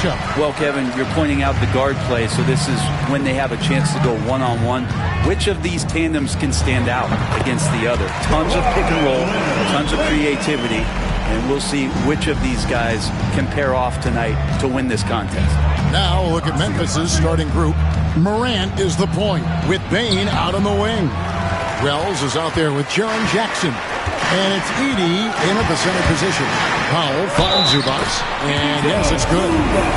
Well, Kevin, you're pointing out the guard play, so this is when they have a chance to go one-on-one. Which of these tandems can stand out against the other? Tons of pick and roll, tons of creativity, and we'll see which of these guys can pair off tonight to win this contest. Now look at Memphis's starting group. Morant is the point, with Bain out on the wing. Wells is out there with Jaren Jackson. And it's Edey in at the center position. Powell finds Zubac, and yes, it's good.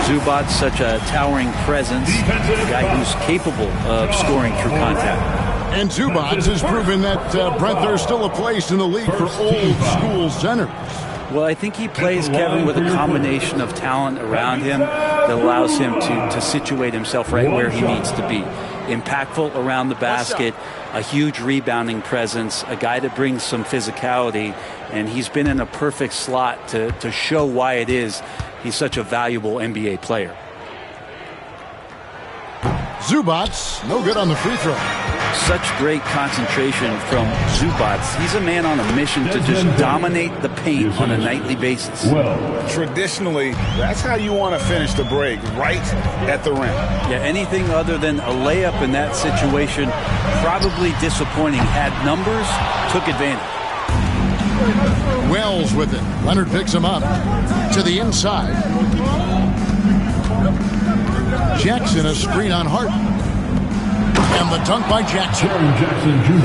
Zubac, such a towering presence, a guy who's capable of scoring through contact. And Zubac has proven that, Brent, there's still a place in the league for old-school centers. Well, I think he plays, Kevin, with a combination of talent around him that allows him to situate himself right where he needs to be. Impactful around the basket, a huge rebounding presence, a guy that brings some physicality, and he's been in a perfect slot to show why it is he's such a valuable NBA player. Zubac, no good on the free throw. Such great concentration from Zubac. He's a man on a mission to just dominate the paint on a nightly basis. Traditionally, that's how you want to finish the break, right at the rim. Yeah, anything other than a layup in that situation, probably disappointing. Had numbers, took advantage. Wells with it. Leonard picks him up to the inside. Jackson, a screen on Harden. And the dunk by Jackson.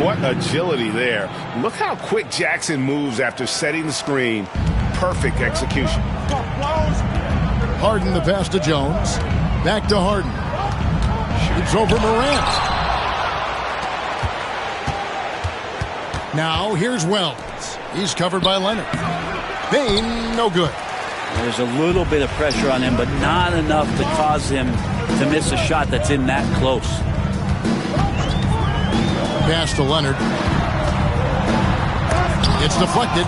What agility there. Look how quick Jackson moves after setting the screen. Perfect execution. Harden the pass to Jones. Back to Harden. Shoots over Morant. Now here's Wells. He's covered by Leonard. Bain, no good. There's a little bit of pressure on him, but not enough to cause him to miss a shot that's in that close. Pass to Leonard. It's deflected.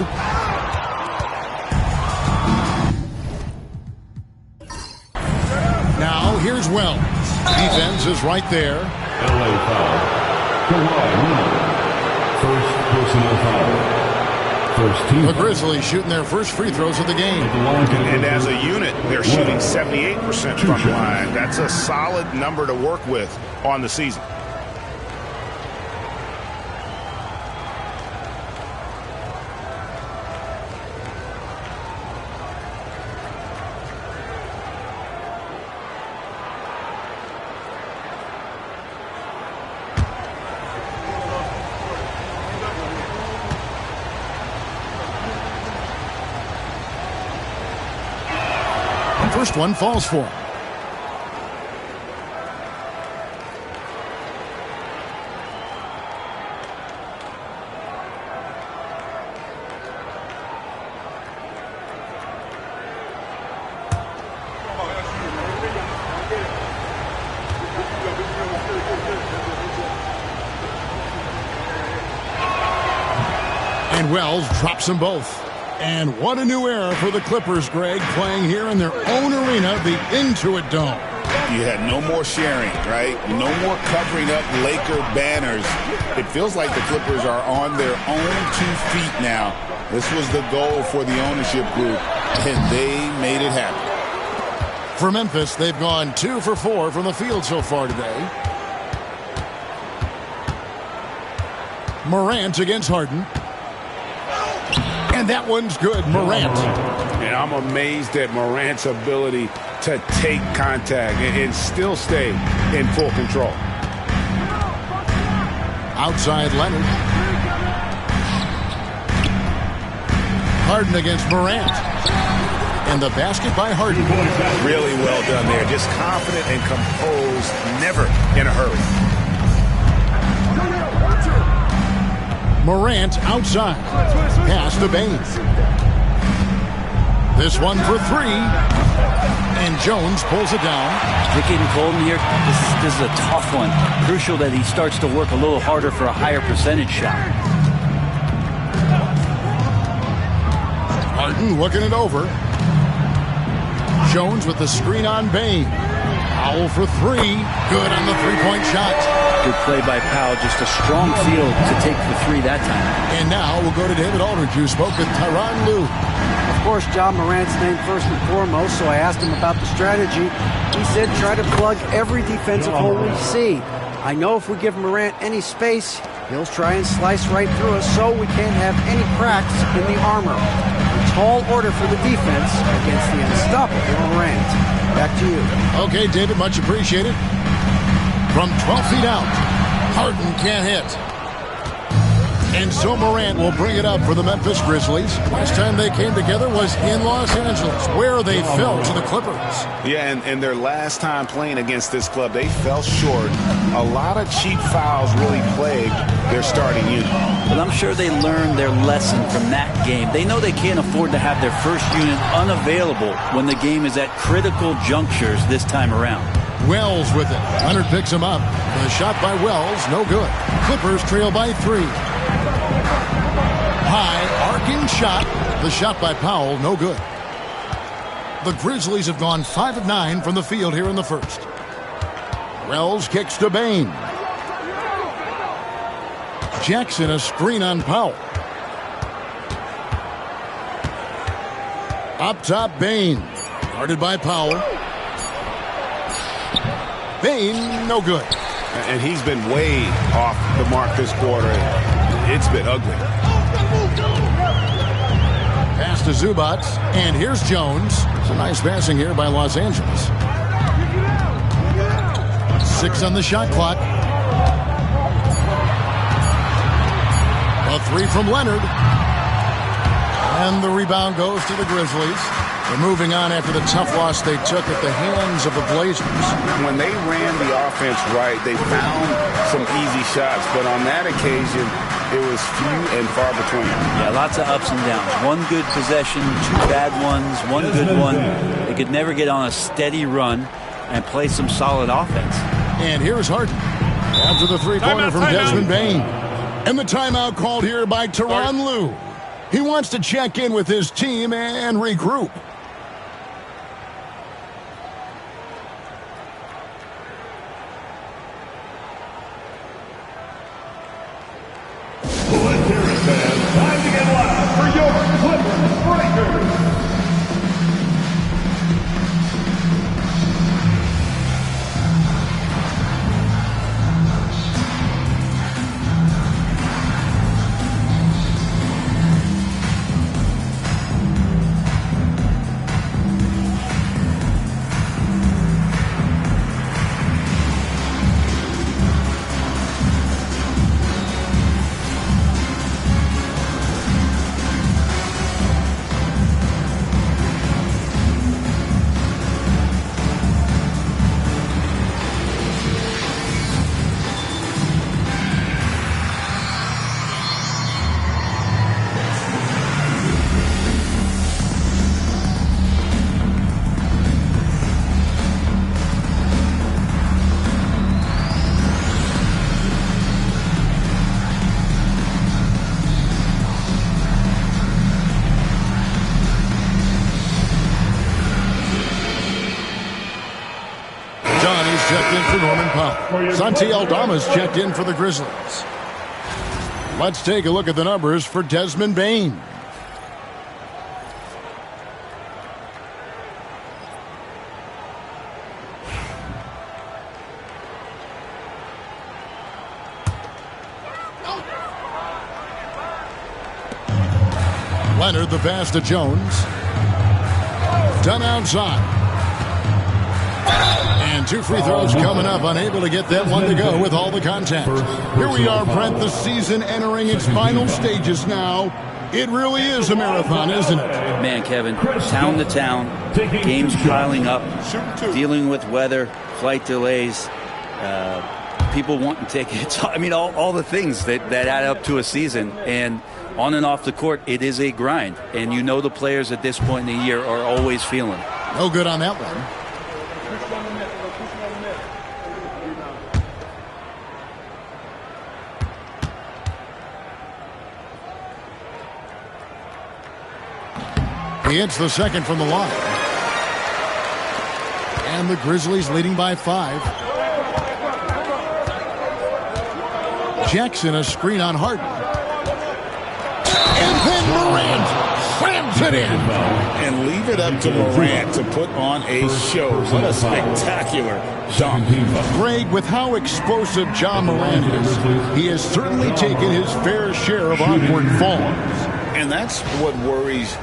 Now here's Wells. Defense is right there. LA foul. Kawhileonard. First personal foul. First team. The Grizzlies shooting their first free throws of the game. And as a unit, they're shooting 78% from the line. That's a solid number to work with on the season. First one falls for him. And Wells drops them both. And what a new era for the Clippers, Greg, playing here in their own arena, the Intuit Dome. You had no more sharing, right? No more covering up Laker banners. It feels like the Clippers are on their own 2 feet now. This was the goal for the ownership group, and they made it happen. For Memphis, they've gone 2 for 4 from the field so far today. Morant against Harden. And that one's good, Morant. And I'm amazed at Morant's ability to take contact and still stay in full control. Outside Leonard. Harden against Morant. And the basket by Harden. Really well done there. Just confident and composed, never in a hurry. Morant outside. Pass to Bain. This one for 3. And Jones pulls it down. Pickett and Colton here, this is a tough one. Crucial that he starts to work a little harder for a higher percentage shot. Harden looking it over. Jones with the screen on Bain. Powell for 3. Good on the three-point shot. Good play by Powell. Just a strong field to take the 3 that time. And now we'll go to David Aldridge, who spoke with Tyronn Lue. Of course, Jamorant's name first and foremost, so I asked him about the strategy. He said try to plug every defensive hole we see. I know if we give Morant any space, he'll try and slice right through us so we can't have any cracks in the armor. A tall order for the defense against the unstoppable Morant. Back to you. Okay, David, much appreciated. From 12 feet out, Harden can't hit. And so Morant will bring it up for the Memphis Grizzlies. Last time they came together was in Los Angeles, where they fell to the Clippers. Yeah, and their last time playing against this club, they fell short. A lot of cheap fouls really plagued their starting unit. But I'm sure they learned their lesson from that game. They know they can't afford to have their first unit unavailable when the game is at critical junctures this time around. Wells with it. Leonard picks him up. The shot by Wells, no good. Clippers trail by 3. High, arcing shot. The shot by Powell, no good. The Grizzlies have gone 5 of 9 from the field here in the first. Wells kicks to Bain. Jackson, a screen on Powell. Up top, Bain. Guarded by Powell. Bain, no good. And he's been way off the mark this quarter. It's been ugly. Pass to Zubac, and here's Jones. Some nice passing here by Los Angeles. 6 on the shot clock. A 3 from Leonard. And the rebound goes to the Grizzlies. They're moving on after the tough loss they took at the hands of the Blazers. When they ran the offense right, they found some easy shots, but on that occasion, it was few and far between. Yeah, lots of ups and downs. One good possession, 2 bad ones, 1 good one. They could never get on a steady run and play some solid offense. And here's Harden after the three-pointer from Desmond Bain. And the timeout called here by Tyronn Lue. He wants to check in with his team and regroup. Time to get loud for your Clippers Breakers. Checked in for Norman Powell. Santi Aldama's checked in for the Grizzlies. Let's take a look at the numbers for Desmond Bain. Leonard, the pass to Jones. Done outside. And 2 free throws coming up, unable to get that one to go with all the contact. Here we are, Brent, the season entering its final stages now. It really is a marathon, isn't it? Man, Kevin, town to town, games piling up, dealing with weather, flight delays, people wanting tickets. I mean, all the things that add up to a season. And on and off the court, it is a grind. And you know the players at this point in the year are always feeling. No good on that one. He hits the second from the line. And the Grizzlies leading by 5. Jackson, a screen on Harden. And then Morant slams it in. And leave it up to Morant to put on a show. What a spectacular dunk. Greg, with how explosive Morant is, he has certainly taken his fair share of awkward falls. And that's what worries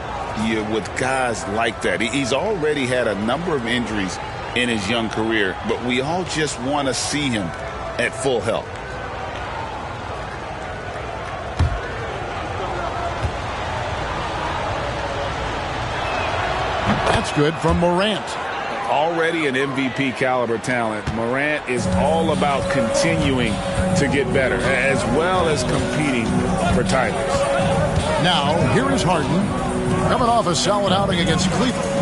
you with guys like that. He's already had a number of injuries in his young career, but we all just want to see him at full health. That's good from Morant. Already an MVP caliber talent, Morant is all about continuing to get better, as well as competing for titles. Now, here is Harden, coming off a solid outing against Cleveland.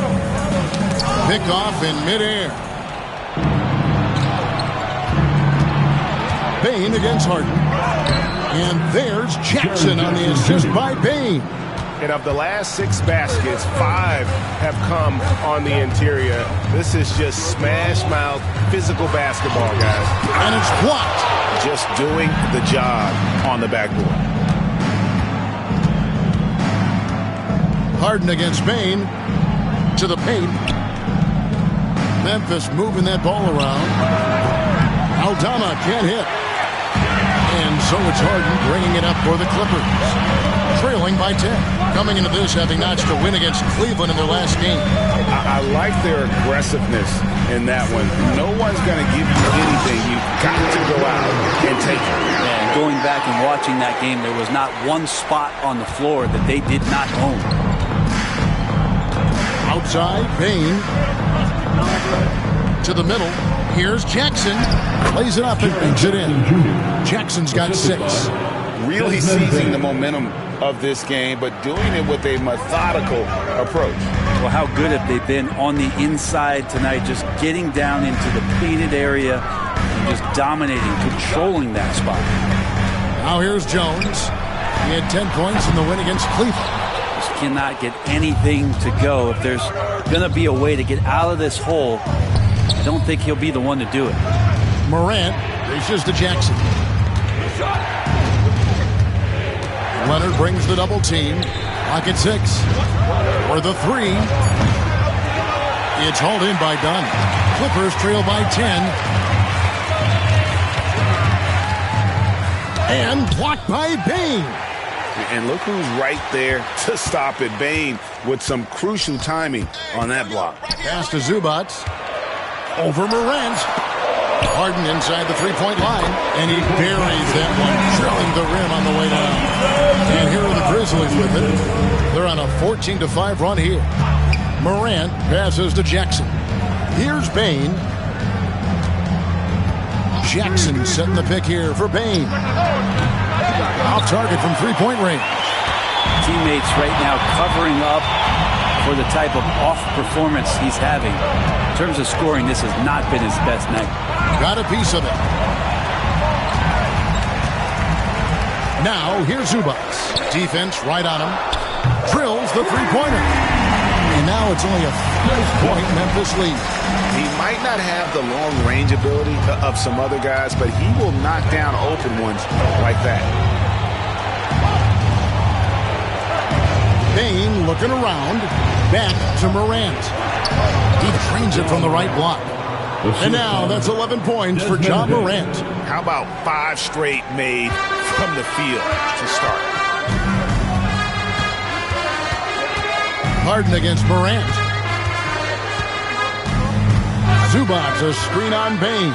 Pick off in midair. Bane against Harden. And there's Jackson on the assist by Bane. And of the last 6 baskets, 5 have come on the interior. This is just smash-mouth physical basketball, guys. And it's blocked. Just doing the job on the backboard. Harden against Bane. To the paint. Memphis moving that ball around. Aldama can't hit. And so it's Harden bringing it up for the Clippers. Trailing by 10. Coming into this, having notched a win against Cleveland in their last game. I like their aggressiveness in that one. No one's going to give you anything. You've got to go out and take it. And going back and watching that game, there was not one spot on the floor that they did not own. Outside, Bane. To the middle. Here's Jackson. Plays it up and brings it in. Jackson's got 6. Really seizing the momentum of this game, but doing it with a methodical approach. Well, how good have they been on the inside tonight, just getting down into the painted area and just dominating, controlling that spot. Now here's Jones. He had 10 points in the win against Cleveland. Just cannot get anything to go. If there's going to be a way to get out of this hole, I don't think he'll be the one to do it. Morant reaches to Jackson. Leonard brings the double team. Pocket 6. For the 3. It's hauled in by Dunn. Clippers trail by 10. And blocked by Bane. And look who's right there to stop it. Bane with some crucial timing on that block. Pass to Zubac. Over Morant. Harden inside the three-point line, and he buries that one, drilling the rim on the way down. And here are the Grizzlies with it. They're on a 14-5 run here. Morant passes to Jackson. Here's Bane. Jackson setting the pick here for Bane. Off target from three-point range. Teammates right now covering up for the type of off performance he's having. In terms of scoring, this has not been his best night. Got a piece of it. Now, here's Zubac. Defense right on him. Drills the three-pointer. And now it's only a 5-point Memphis lead. He might not have the long-range ability of some other guys, but he will knock down open ones like that. Bane looking around. Back to Morant. He trains it from the right block. And now that's 11 points for Morant. How about 5 straight made from the field to start? Harden against Morant. Zubac, a screen on Bane.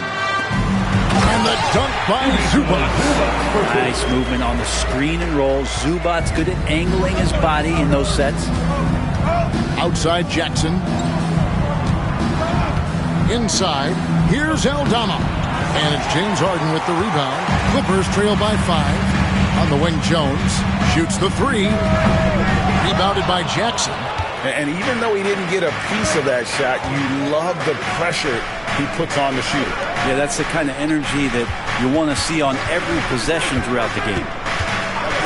And the dunk by Zubac. Nice movement on the screen and roll. Zubac's good at angling his body in those sets. Outside Jackson. Inside, here's Aldama. And it's James Harden with the rebound. Clippers trail by 5. On the wing, Jones shoots the 3. Rebounded by Jackson. And even though he didn't get a piece of that shot, you love the pressure he puts on the shooter. Yeah, that's the kind of energy that you want to see on every possession throughout the game.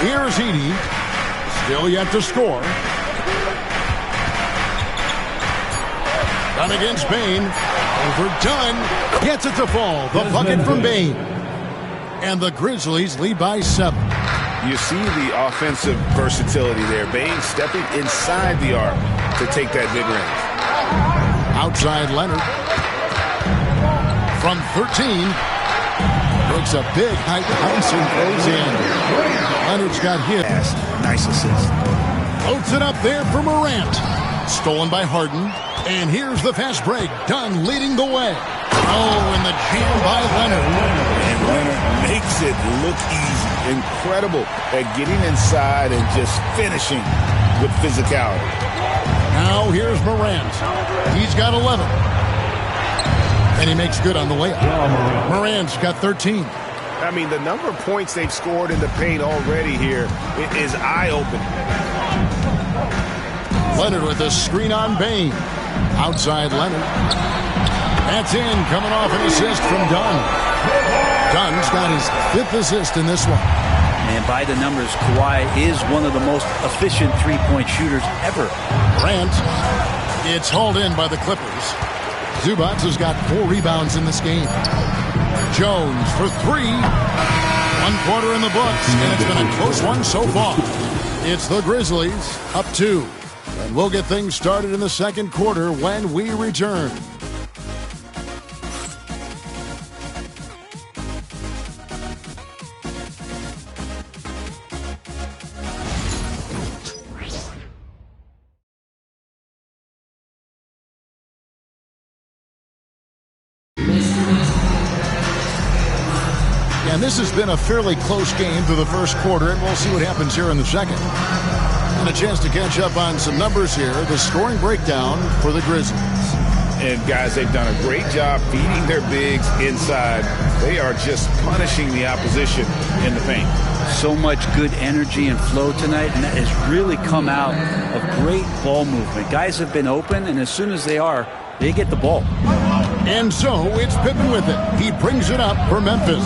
Here's Edey. Still yet to score. Done against Bane. Overdone. Gets it to fall. The bucket from Bane. And the Grizzlies lead by 7. You see the offensive versatility there. Bane stepping inside the arc to take that mid-range. Outside Leonard. From 13. Breaks a big height bounce and goes in. Leonard's got hit. Nice assist. Floats it up there for Morant. Stolen by Harden. And here's the fast break. Dunn leading the way. Oh, and the jam by Leonard. And Leonard makes it look easy. Incredible at getting inside and just finishing with physicality. Now here's Morant. He's got 11. And he makes good on the layup. Morant's got 13. I mean, the number of points they've scored in the paint already here is eye-opening. Leonard with a screen on Bane. Outside Leonard. That's in, coming off an assist from Dunn. Dunn's got his 5th assist in this one. And by the numbers, Kawhi is one of the most efficient three-point shooters ever. Grant. It's hauled in by the Clippers. Zubac has got 4 rebounds in this game. Jones for 3. 1 quarter in the books, and it's been a close one so far. It's the Grizzlies up 2. And we'll get things started in the second quarter when we return. And this has been a fairly close game through the first quarter, and we'll see what happens here in the second. And a chance to catch up on some numbers here. The scoring breakdown for the Grizzlies. And guys, they've done a great job feeding their bigs inside. They are just punishing the opposition in the paint. So much good energy and flow tonight, and that has really come out of great ball movement. Guys have been open, and as soon as they get the ball. And so it's Pippen with it. He brings it up for Memphis.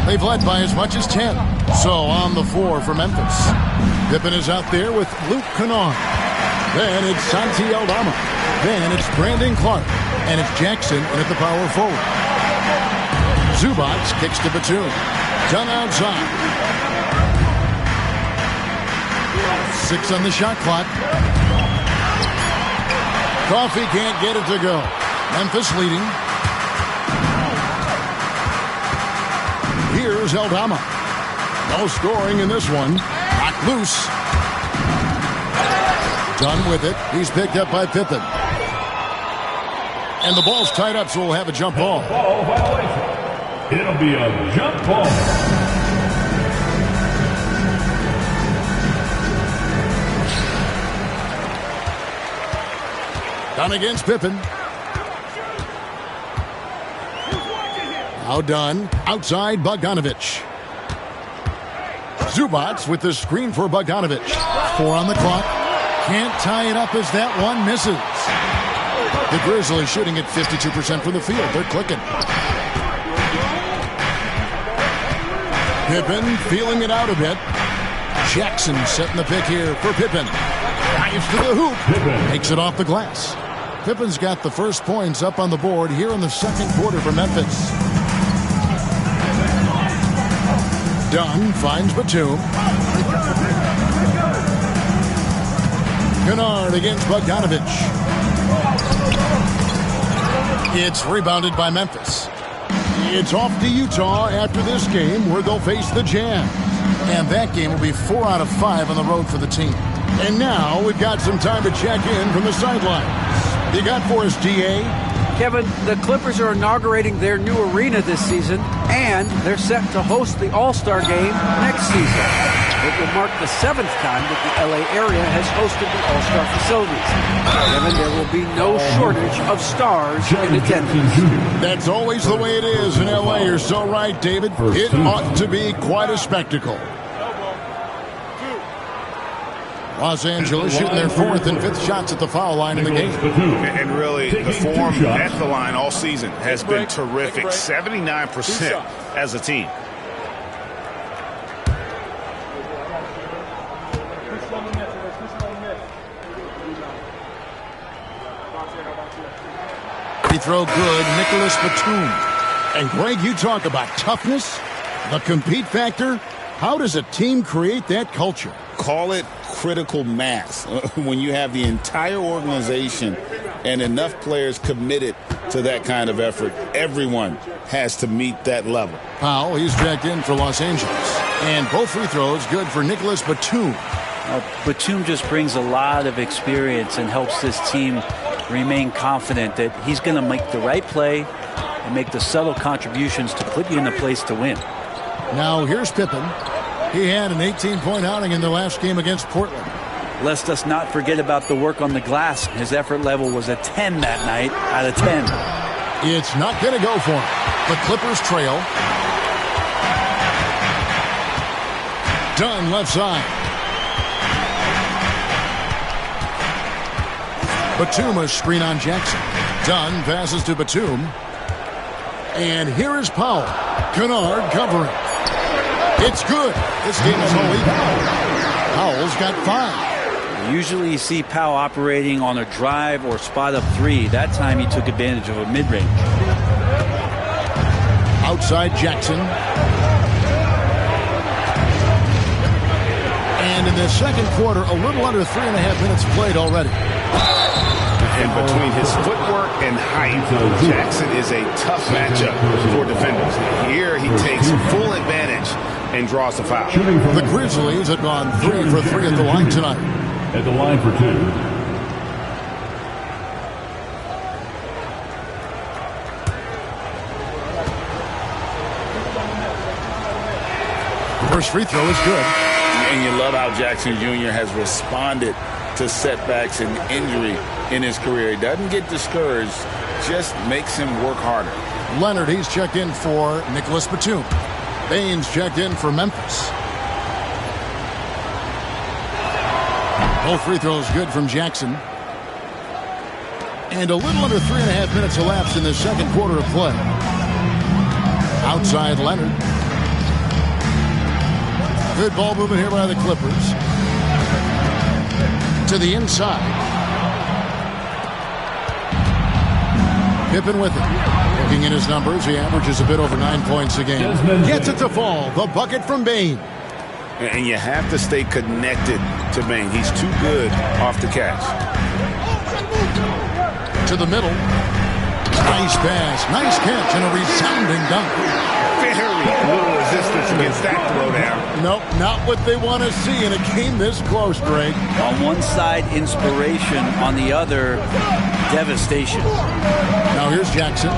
They've led by as much as 10. So on the floor for Memphis. Pippen is out there with Luke Kennard. Then it's Santi Aldama. Then it's Brandon Clark. And it's Jackson in at the power forward. Zubac kicks to Batum. Dunn outside. 6 on the shot clock. Coffee can't get it to go. Memphis leading. Here's Aldama. No scoring in this one. Knocked loose. Dunn with it. He's picked up by Pippen. And the ball's tied up, so we'll have a jump ball. Ball violation. It'll be a jump ball. Dunn against Pippen. Now Dunn. Outside Bogdanovich. Zubac with the screen for Bogdanovich. 4 on the clock. Can't tie it up as that one misses. The Grizzlies shooting at 52% from the field. They're clicking. Pippen feeling it out a bit. Jackson setting the pick here for Pippen. Dives to the hoop. Takes it off the glass. Pippen's got the first points up on the board here in the second quarter for Memphis. Dunn finds Batum. Kennard against Bogdanovich. It's rebounded by Memphis. It's off to Utah after this game where they'll face the Jazz. And that game will be 4 out of 5 on the road for the team. And now we've got some time to check in from the sidelines. You got for us, DA? Kevin, the Clippers are inaugurating their new arena this season, and they're set to host the All-Star Game next season. It will mark the 7th time that the LA area has hosted the All-Star facilities. Kevin, there will be no shortage of stars in attendance. That's always the way it is in LA. You're so right, David. It ought to be quite a spectacle. Los Angeles shooting their 4th and 5th shots at the foul line in the game. And really, the form at the line all season has been terrific. 79% as a team. Free throw good, Nicholas Batum. And Greg, you talk about toughness, the compete factor. How does a team create that culture? Call it critical mass. When you have the entire organization and enough players committed to that kind of effort, everyone has to meet that level. Powell, he's checked in for Los Angeles. And both free throws good for Nicholas Batum. Batum just brings a lot of experience and helps this team remain confident that he's going to make the right play and make the subtle contributions to put you in a place to win. Now here's Pippen. He had an 18-point outing in the last game against Portland. Let's us not forget about the work on the glass. His effort level was a 10 that night out of 10. It's not going to go for him. The Clippers trail. Dunn left side. Batum a screen on Jackson. Dunn passes to Batum. And here is Powell. Kennard covering. It's good. This game is only Powell's got 5. Usually you see Powell operating on a drive or spot up 3. That time he took advantage of a mid-range. Outside Jackson. And in the second quarter, a little under 3.5 minutes played already. And between his footwork and height, Jackson is a tough matchup for defenders. Here he takes full advantage and draws the foul. The Grizzlies have gone 3 for 3 at the line tonight. At the line for 2. First free throw is good. And you love how Jackson Jr. has responded to setbacks and injury in his career. He doesn't get discouraged, just makes him work harder. Leonard, he's checked in for Nicholas Batum. Baines checked in for Memphis. Both free throws good from Jackson. And a little under 3.5 minutes elapsed in the second quarter of play. Outside Leonard. Good ball movement here by the Clippers. To the inside. Pippen with it. Looking at his numbers, he averages a bit over 9 points a game. Gets it to fall. The bucket from Bane. And you have to stay connected to Bane. He's too good off the catch. To the middle. Nice pass. Nice catch and a resounding dunk. Very little resistance against that throwdown. Nope, not what they want to see, and it came this close, Greg. On one side, inspiration. On the other, devastation. Now here's Jackson.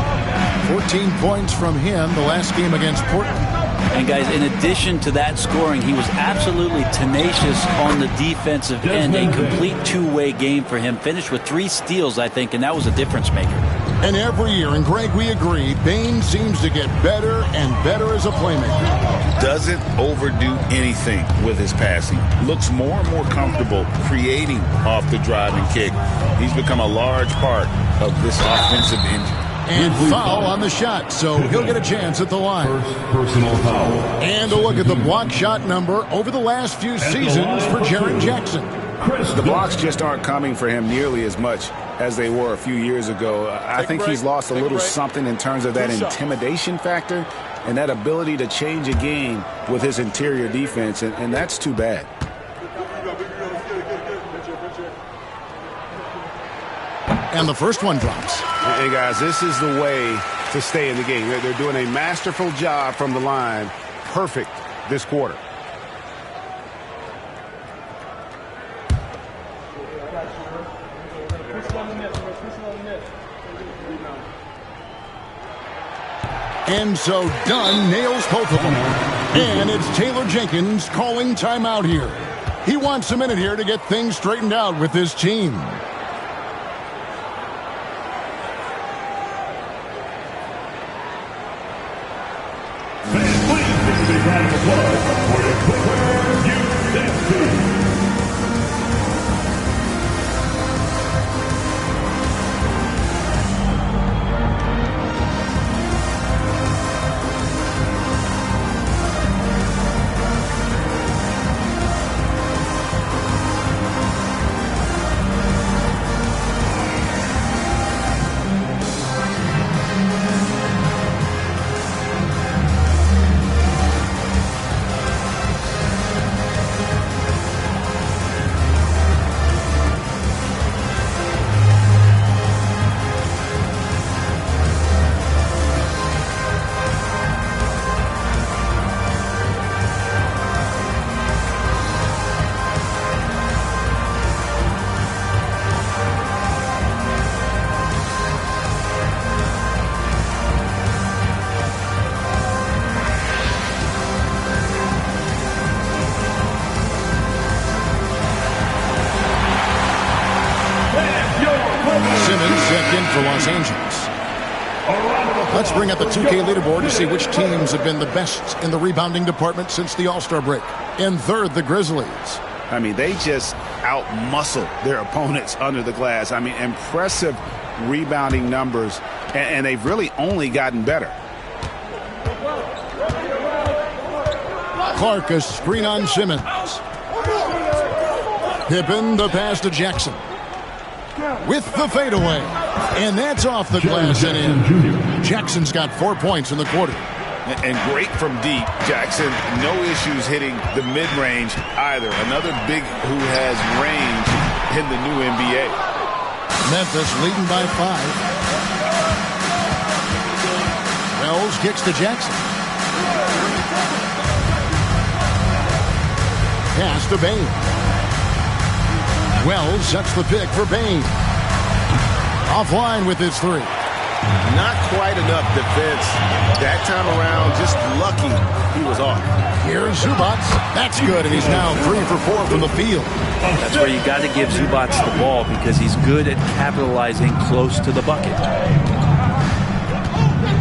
14 points from him the last game against Portland. And guys, in addition to that scoring, he was absolutely tenacious on the defensive end. A complete two-way game for him. Finished with 3 steals, I think, and that was a difference maker. And every year, and Greg, we agree, Bane seems to get better and better as a playmaker. Doesn't overdo anything with his passing. Looks more and more comfortable creating off the drive and kick. He's become a large part of this offensive engine. And foul on the shot, so he'll get a chance at the line. First personal foul. And a look at the block shot number over the last few seasons for Jaren Jackson. The blocks just aren't coming for him nearly as much as they were a few years ago. I think he's lost a little something in terms of that intimidation factor and that ability to change a game with his interior defense, and that's too bad. And the first one drops. Hey, guys, this is the way to stay in the game. They're doing a masterful job from the line. Perfect this quarter. And so Dunn nails both of them. And it's Taylor Jenkins calling timeout here. He wants a minute here to get things straightened out with his team. Round of applause for the Clippers USA. Let's bring up the 2K leaderboard to see which teams have been the best in the rebounding department since the All-Star break. In third, the Grizzlies. I mean, they just out-muscle their opponents under the glass. I mean, impressive rebounding numbers, and they've really only gotten better. Clark, a screen on Simmons. Pippen, the pass to Jackson. With the fadeaway. And that's off the glass and in. Jackson's got 4 points in the quarter. And great from deep. Jackson, no issues hitting the mid-range either. Another big who has range in the new NBA. Memphis leading by 5. Wells kicks to Jackson. Pass to Bain. Wells sets the pick for Bain. Offline with his three. Not quite enough defense that time around. Just lucky he was off. Here's Zubac. That's good, and he's now 3 for 4 from the field. That's where you got to give Zubac the ball because he's good at capitalizing close to the bucket.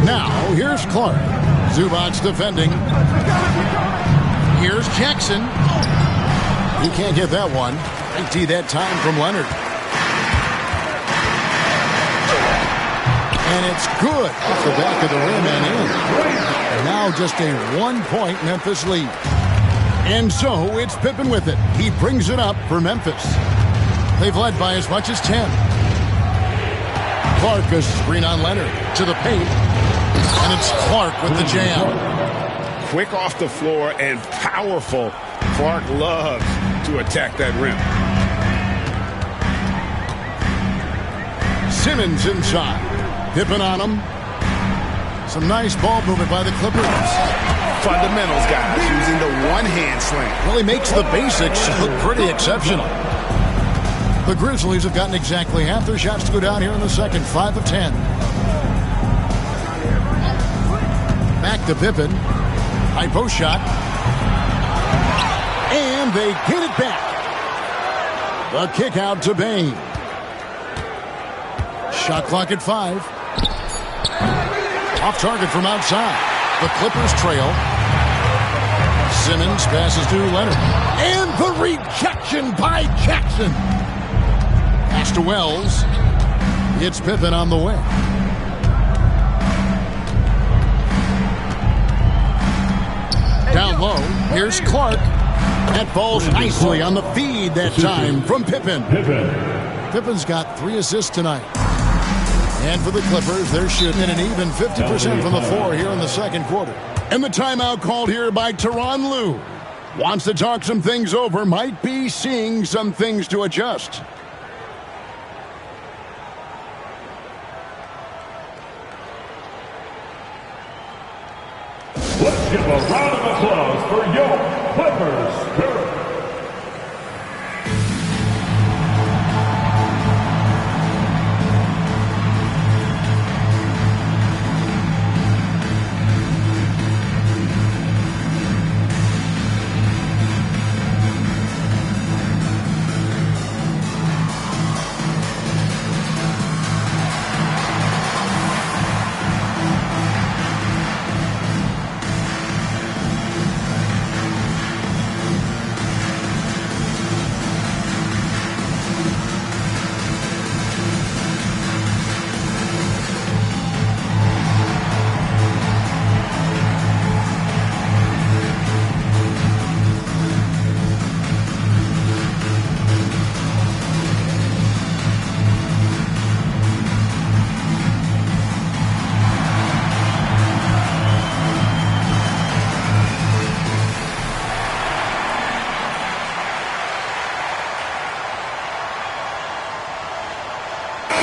Now, here's Clark. Zubac defending. Here's Jackson. He can't get that one. IT that time from Leonard. And it's good. It's the back of the rim and in. And now just a 1-point Memphis lead. And so it's Pippen with it. He brings it up for Memphis. They've led by as much as 10. Clark, a screen on Leonard to the paint. And it's Clark with the jam. Quick off the floor and powerful. Clark loves to attack that rim. Simmons inside. Pippen on him. Some nice ball movement by the Clippers. Fundamentals, guys, using the one-hand slam. Really makes the basics look pretty exceptional. The Grizzlies have gotten exactly half their shots to go down here in the second. 5 of 10. Back to Pippen. High post shot. And they get it back. The kick out to Bain. Shot clock at 5. Off target from outside. The Clippers trail. Simmons passes to Leonard. And the rejection by Jackson. Pass to Wells. It's Pippen on the way. Down low. Here's Clark. That falls nicely on the feed that time from Pippen. Pippen's got 3 assists tonight. And for the Clippers, they're shooting an even 50% from the floor here in the second quarter. And the timeout called here by Tyronn Lue. Wants to talk some things over, might be seeing some things to adjust. Let's give a round of applause for your Clippers Spirit.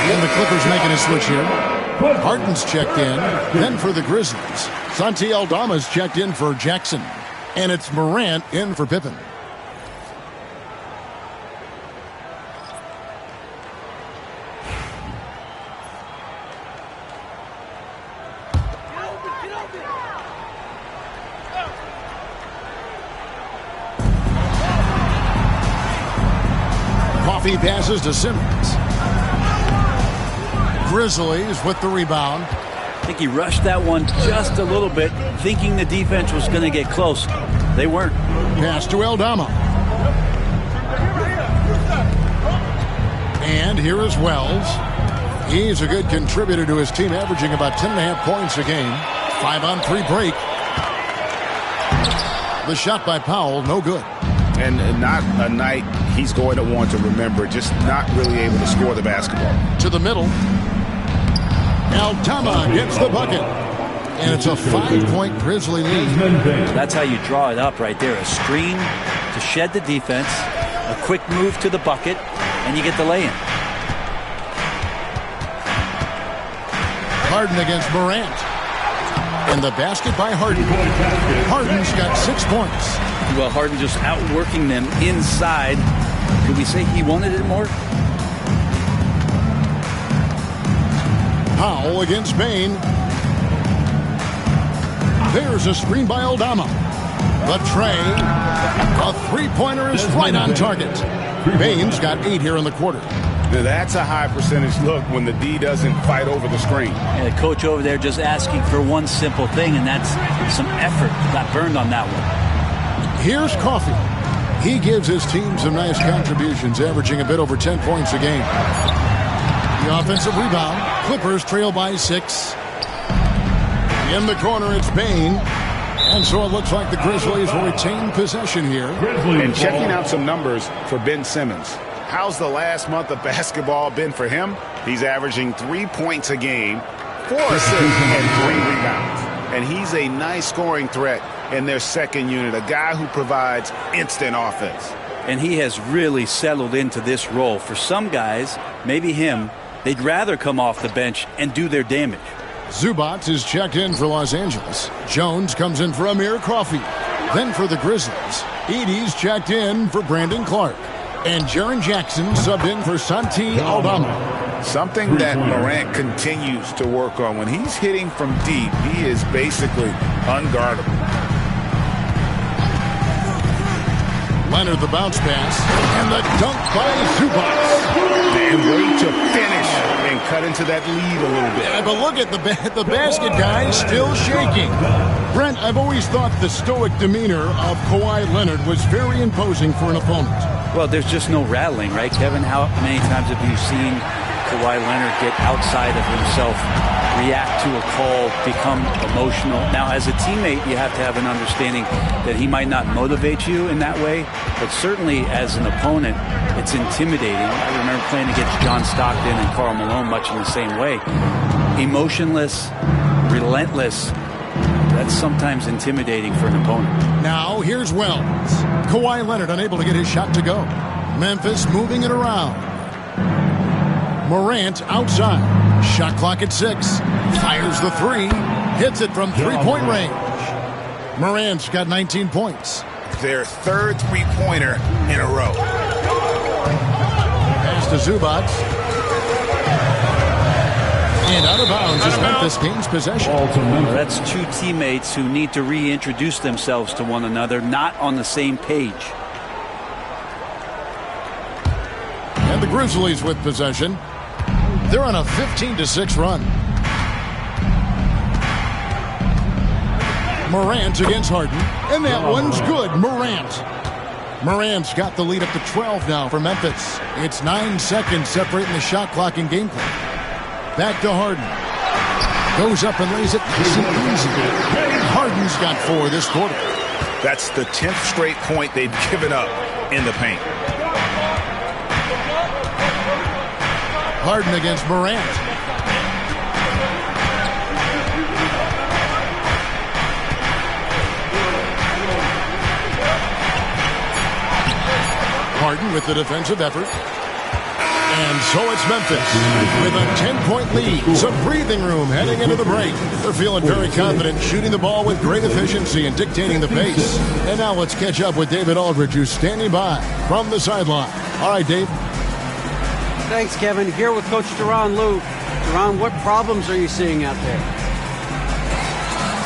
And the Clippers making a switch here. Harden's checked in. Then for the Grizzlies, Santi Aldama's checked in for Jackson. And it's Morant in for Pippen. Coffee passes to Simmons. Grizzlies with the rebound. think he rushed that one just a little bit, thinking the defense was going to get close. They weren't. Pass to Aldama. And here is Wells. He's a good contributor to his team, averaging about 10.5 points a game. 5-on-3 break. The shot by Powell, no good. And not a night he's going to want to remember, just not really able to score the basketball. To the middle. Aldama gets the bucket. And it's a 5-point Grizzly lead. That's how you draw it up right there. A screen to shed the defense, a quick move to the bucket, and you get the lay-in. Harden against Morant. And the basket by Harden. Harden's got 6 points. Well, Harden just outworking them inside. Could we say he wanted it more? Powell against Bain. There's a screen by Aldama. The tray. A three-pointer is right on target. Bain's got 8 here in the quarter. Now that's a high percentage look when the D doesn't fight over the screen. And the coach over there just asking for one simple thing, and that's some effort. Got burned on that one. Here's Coffey. He gives his team some nice contributions, averaging a bit over 10 points a game. The offensive rebound. Clippers trail by 6. In the corner, it's Bain. And so it looks like the Grizzlies will retain possession here. And checking out some numbers for Ben Simmons. How's the last month of basketball been for him? He's averaging 3 points a game, 4 assists, and 3 rebounds. And he's a nice scoring threat in their second unit, a guy who provides instant offense. And he has really settled into this role. For some guys, maybe him, they'd rather come off the bench and do their damage. Zubac is checked in for Los Angeles. Jones comes in for Amir Coffey. Then for the Grizzlies, Edey's checked in for Brandon Clark. And Jaren Jackson subbed in for Santi Aldama. Something that Morant continues to work on. When he's hitting from deep, he is basically unguardable. Leonard the bounce pass. And the dunk by Zubac. And way to finish and cut into that lead a little bit. Yeah, but look at the basket guy still shaking. Brent, I've always thought the stoic demeanor of Kawhileonard was very imposing for an opponent. Well, there's just no rattling, right, Kevin? How many times have you seen Kawhileonard get outside of himself, react to a call, become emotional? Now, as a teammate, you have to have an understanding that he might not motivate you in that way, but certainly as an opponent, it's intimidating. I remember playing against John Stockton and Karl Malone much in the same way. Emotionless, relentless. That's sometimes intimidating for an opponent. Now, here's Wells. Kawhileonard unable to get his shot to go. Memphis moving it around. Morant outside. Shot clock at 6. Fires the 3. Hits it from three-point range. Morant's got 19 points. Their third three-pointer in a row. Pass to Zubac. And out of bounds as Memphis gains possession. Well, that's two teammates who need to reintroduce themselves to one another, not on the same page. And the Grizzlies with possession. They're on a 15-6 run. Morant against Harden. And that one's good. Morant's got the lead up to 12 now for Memphis. It's 9 seconds separating the shot clock and game clock. Back to Harden. Goes up and lays it nice and easy. Harden's got 4 this quarter. That's the 10th straight point they've given up in the paint. Harden against Morant. Harden with the defensive effort. And so it's Memphis with a 10-point lead. Some breathing room heading into the break. They're feeling very confident, shooting the ball with great efficiency and dictating the pace. And now let's catch up with David Aldridge, who's standing by from the sideline. All right, Dave. Thanks, Kevin. Here with Coach Duran Lou. Duran, what problems are you seeing out there?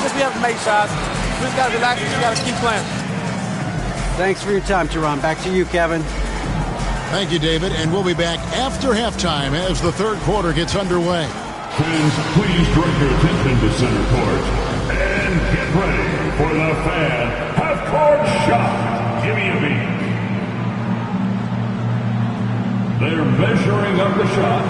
Just we have to make shots. We just got to relax and we got to keep playing. Thanks for your time, Duran. Back to you, Kevin. Thank you, David, and we'll be back after halftime as the third quarter gets underway. Fans, please direct your attention to center court and get ready for the fan half-court shot. Give me a beat. They're measuring up the shot.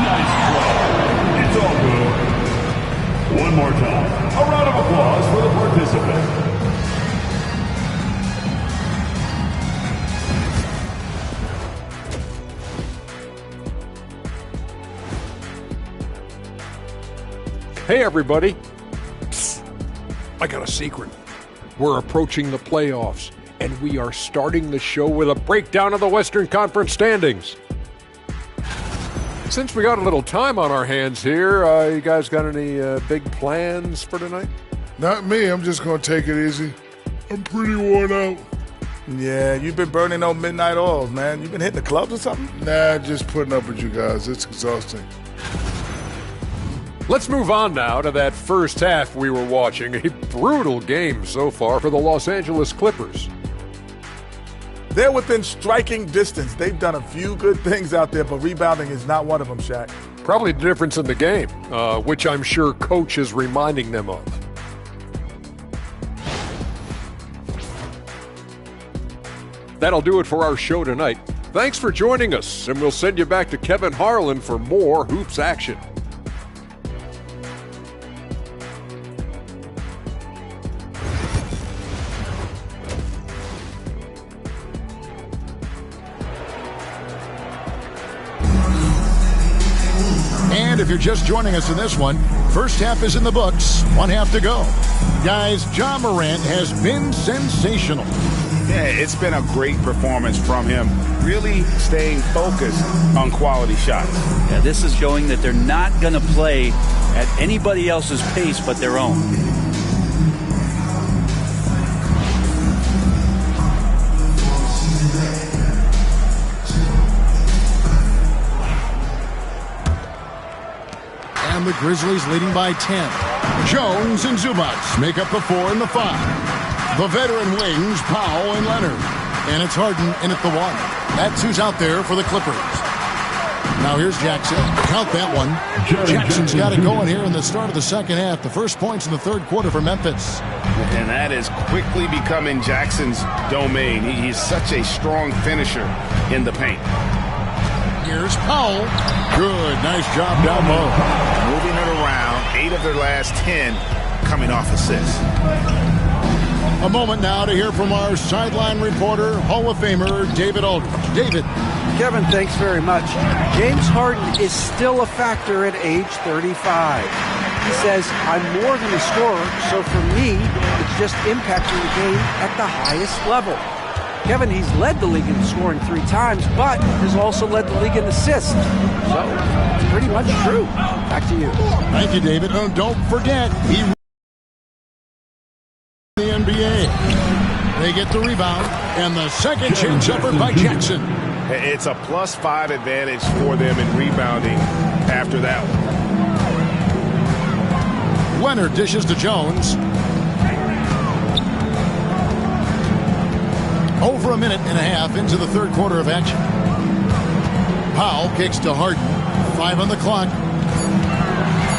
Nice throw. It's all good. One more time. A round of applause for the participant. Hey, everybody. Psst. I got a secret. We're approaching the playoffs, and we are starting the show with a breakdown of the Western Conference standings. Since we got a little time on our hands here, you guys got any big plans for tonight? Not me. I'm just going to take it easy. I'm pretty worn out. Yeah, you've been burning those midnight oils, man. You been hitting the clubs or something? Nah, just putting up with you guys. It's exhausting. Let's move on now to that first half we were watching. A brutal game so far for the Los Angeles Clippers. They're within striking distance. They've done a few good things out there, but rebounding is not one of them, Shaq. Probably the difference in the game, which I'm sure Coach is reminding them of. That'll do it for our show tonight. Thanks for joining us, and we'll send you back to Kevin Harlan for more Hoops action. And if you're just joining us in this one, first half is in the books, one half to go. Guys, jamorant has been sensational. Yeah, it's been a great performance from him, really staying focused on quality shots. Yeah, this is showing that they're not going to play at anybody else's pace but their own. And the Grizzlies leading by 10. Jones and Zubats make up the 4 and the 5. The veteran wings, Powell and Leonard. And it's Harden in at the 1. That's who's out there for the Clippers. Now here's Jackson. Count that one. Jackson's got it going here in the start of the second half. The first points in the third quarter for Memphis. And that is quickly becoming Jackson's domain. He's such a strong finisher in the paint. Here's Powell. Good. Nice job down low. Moving it around. 8 of their last 10 coming off assists. A moment now to hear from our sideline reporter, Hall of Famer David Aldridge. David. Kevin, thanks very much. James Harden is still a factor at age 35. He says, I'm more than a scorer, so for me, it's just impacting the game at the highest level. Kevin, he's led the league in scoring 3 times, but has also led the league in assists. So, it's pretty much true. Back to you. Thank you, David. Oh, don't forget, he the NBA. They get the rebound, and the second chance effort by Jackson. It's a +5 advantage for them in rebounding after that one. Leonard dishes to Jones. Over a minute and a half into the third quarter of action. Powell kicks to Harden. 5 on the clock.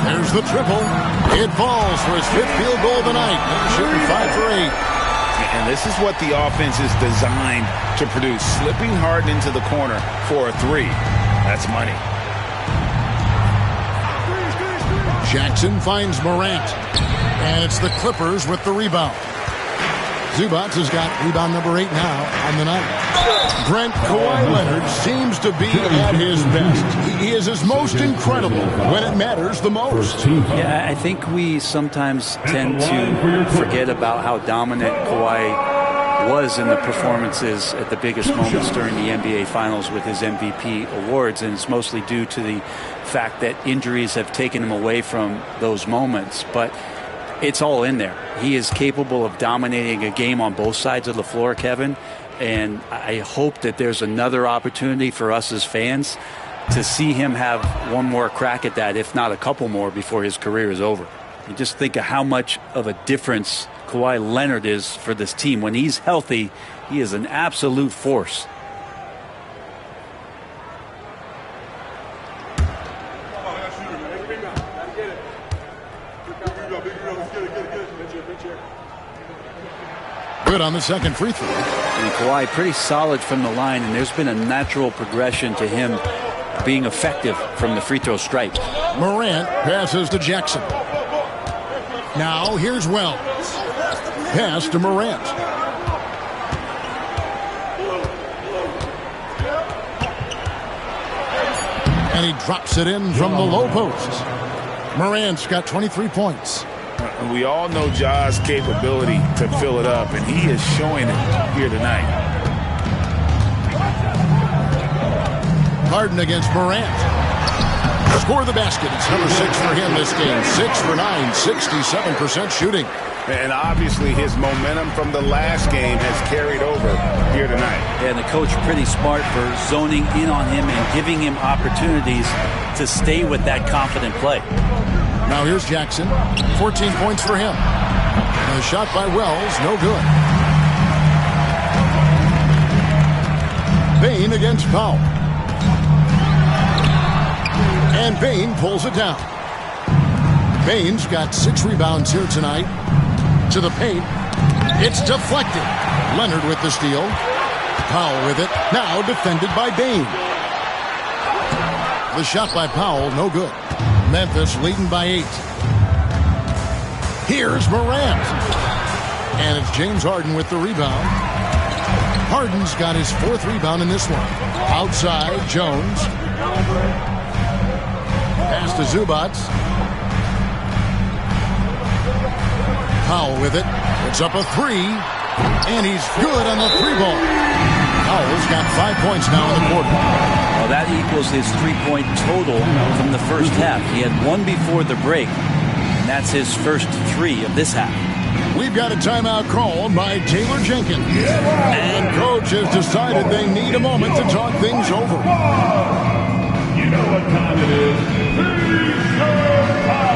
There's the triple. It falls for his 5th field goal of the night. They're shooting 5 for 8. And this is what the offense is designed to produce. Slipping Harden into the corner for a 3. That's money. Jackson finds Morant. And it's the Clippers with the rebound. Zubats has got rebound number 8 now on the night. Brent Kawhi Leonard seems to be at his best. He is his most incredible when it matters the most. Yeah, I think we sometimes tend to forget about how dominant Kawhi was in the performances at the biggest moments during the NBA Finals with his MVP awards, and it's mostly due to the fact that injuries have taken him away from those moments. But it's all in there. He is capable of dominating a game on both sides of the floor, Kevin, and I hope that there's another opportunity for us as fans to see him have one more crack at that, if not a couple more, before his career is over. You just think of how much of a difference Kawhi Leonard is for this team. When he's healthy, he is an absolute force. Good on the second free throw. And Kawhi pretty solid from the line, and there's been a natural progression to him being effective from the free throw stripe. Morant passes to Jackson. Now here's Wells. Pass to Morant. And he drops it in from the low post. Morant's got 23 points. We all know Ja's capability to fill it up, and he is showing it here tonight. Harden against Morant. Score the basket. It's number 6 for him this game. 6 for 9, 67% shooting. And obviously his momentum from the last game has carried over here tonight. Yeah, and the coach pretty smart for zoning in on him and giving him opportunities to stay with that confident play. Now here's Jackson. 14 points for him. A shot by Wells, no good. Bane against Powell. And Bane pulls it down. Bane's got 6 rebounds here tonight. To the paint. It's deflected. Leonard with the steal. Powell with it. Now defended by Bane. The shot by Powell, no good. Memphis leading by 8. Here's Morant. And it's James Harden with the rebound. Harden's got his 4th rebound in this one. Outside, Jones. Pass to Zubac. Powell with it. It's up a 3. And he's good on the 3-ball. Powell's got 5 points now in the quarter. Well, that equals his 3-point total from the first half. He had 1 before the break, and that's his first 3 of this half. We've got a timeout called by Taylor Jenkins. And coach has decided they need a moment to talk things over. You know what time it is. T-shirt time.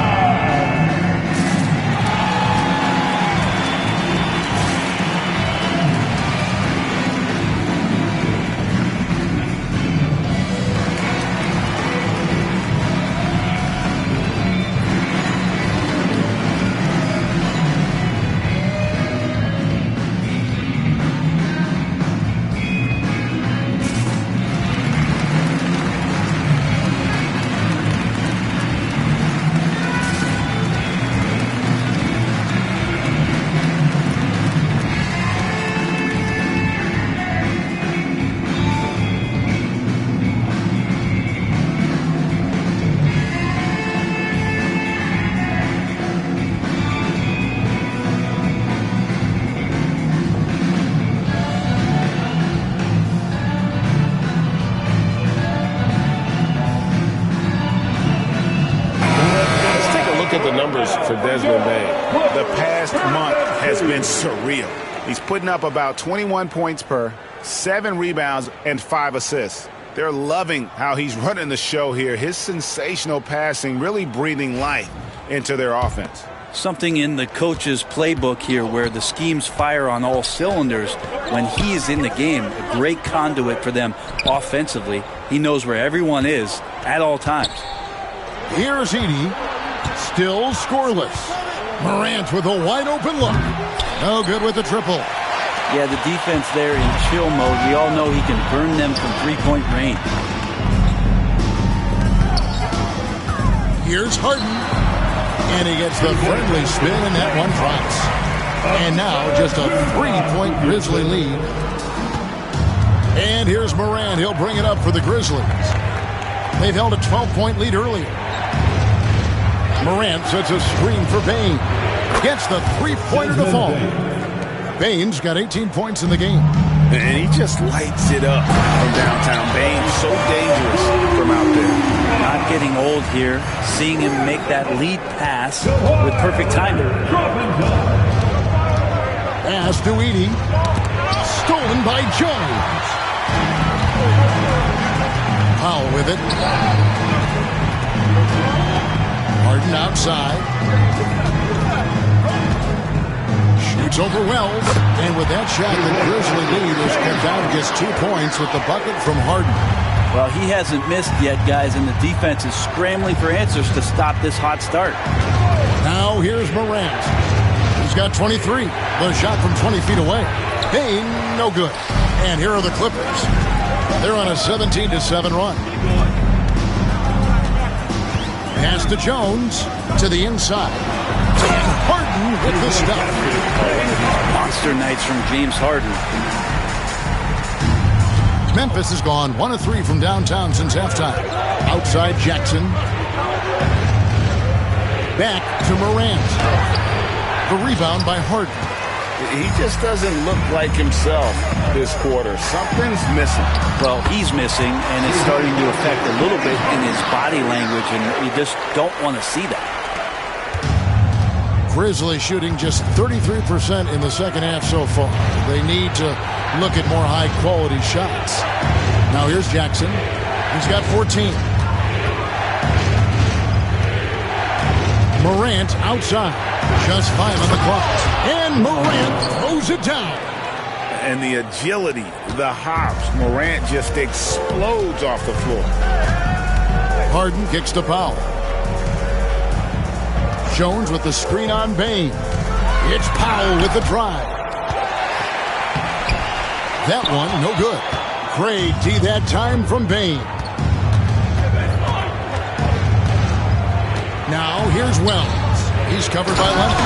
For Desmond Bane. The past month has been surreal. He's putting up about 21 points per, 7 rebounds, and 5 assists. They're loving how he's running the show here. His sensational passing really breathing life into their offense. Something in the coach's playbook here where the schemes fire on all cylinders when he is in the game. A great conduit for them offensively. He knows where everyone is at all times. Here's Edey. Still scoreless. Morant with a wide open look. No good with the triple. Yeah, the defense there in chill mode. We all know he can burn them from 3-point range. Here's Harden. And he gets the friendly spin, and that one drops. And now just a 3-point Grizzly lead. And here's Morant. He'll bring it up for the Grizzlies. They've held a 12-point lead earlier. Morant sets a screen for Bane. Gets the 3-pointer to fall. Bane's got 18 points in the game. And he just lights it up from downtown. Bane, so dangerous from out there. Not getting old here. Seeing him make that lead pass with perfect timing. Pass to Edey. Stolen by Jones. Powell with it. Harden outside. Shoots over Wells. And with that shot, the Grizzly lead is cut down to just 2 points with the bucket from Harden. Well, he hasn't missed yet, guys, and the defense is scrambling for answers to stop this hot start. Now here's Morant. He's got 23. The shot from 20 feet away. Payne, no good. And here are the Clippers. They're on a 17-7 run. Pass to Jones to the inside. And Harden with the stop. Monster nights from James Harden. Memphis has gone 1 of 3 from downtown since halftime. Outside Jackson. Back to Morant. The rebound by Harden. He just doesn't look like himself this quarter. Something's missing. Well, he's missing, and it's starting to affect a little bit in his body language, and you just don't want to see that. Grizzlies shooting just 33% in the second half so far. They need to look at more high-quality shots. Now here's Jackson. He's got 14. Morant outside. Just 5 on the clock. And Morant throws it down. And the agility, the hops, Morant just explodes off the floor. Harden kicks to Powell. Jones with the screen on Bane. It's Powell with the drive. That one, no good. Great D that time from Bane. Now here's Wells. He's covered by Leonard.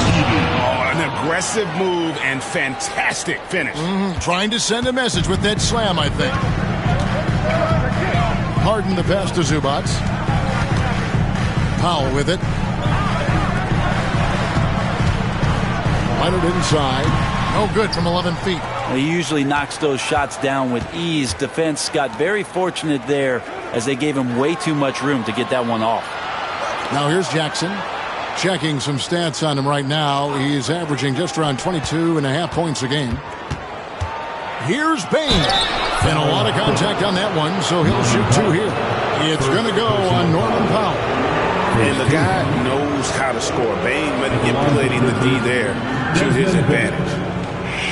Oh, an aggressive move and fantastic finish. Trying to send a message with that slam, I think. Harden the pass to Zubats. Powell with it. Leonard inside. No good from 11 feet. He usually knocks those shots down with ease. Defense got very fortunate there as they gave him way too much room to get that one off. Now here's Jackson. Checking some stats on him right now. He's averaging just around 22.5 points a game. Here's Bane. And a lot of contact on that one, so he'll shoot 2 here. It's going to go on Norman Powell. And the guy knows how to score. Bane manipulating the D there to his advantage.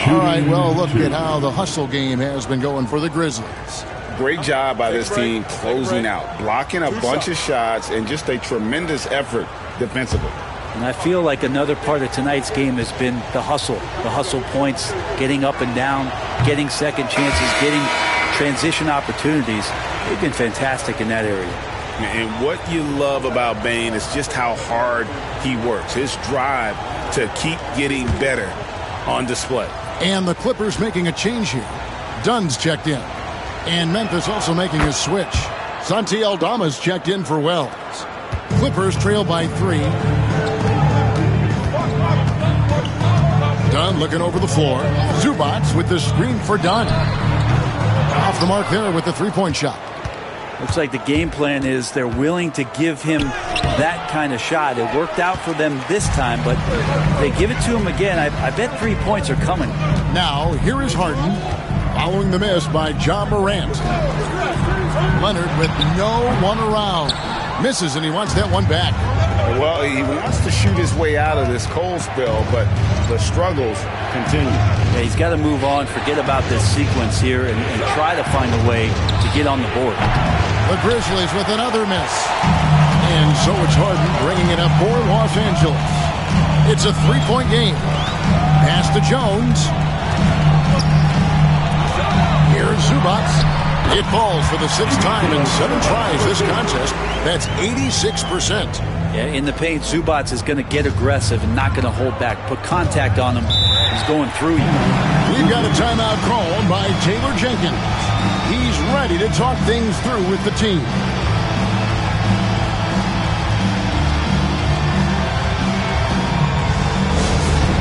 All right, well, look at how the hustle game has been going for the Grizzlies. Great job by this team closing out, blocking a bunch of shots, and just a tremendous effort defensively. And I feel like another part of tonight's game has been the hustle points, getting up and down, getting second chances, getting transition opportunities. They've been fantastic in that area. And what you love about Bane is just how hard he works. His drive to keep getting better on display. And the Clippers making a change here. Dunn's checked in. And Memphis also making a switch. Santi Aldama's checked in for Wells. Clippers trail by 3. Dunn looking over the floor. Zubats with the screen for Dunn. Off the mark there with the 3-point shot. Looks like the game plan is they're willing to give him that kind of shot. It worked out for them this time, but they give it to him again. I bet 3 points are coming. Now, here is Harden, following the miss by jamorant. Leonard with no one around. Misses, and he wants that one back. Well, he wants to shoot his way out of this cold spell, but the struggles continue. Yeah, he's got to move on, forget about this sequence here, and try to find a way to get on the board. The Grizzlies with another miss. And so it's Harden bringing it up for Los Angeles. It's a 3-point game. Pass to Jones. Here's Zubats. It falls for the 6th time in 7 tries this contest. That's 86%. Yeah, in the paint, Zubats is going to get aggressive and not going to hold back. Put contact on him. He's going through you. We've got a timeout called by Taylor Jenkins. He's ready to talk things through with the team.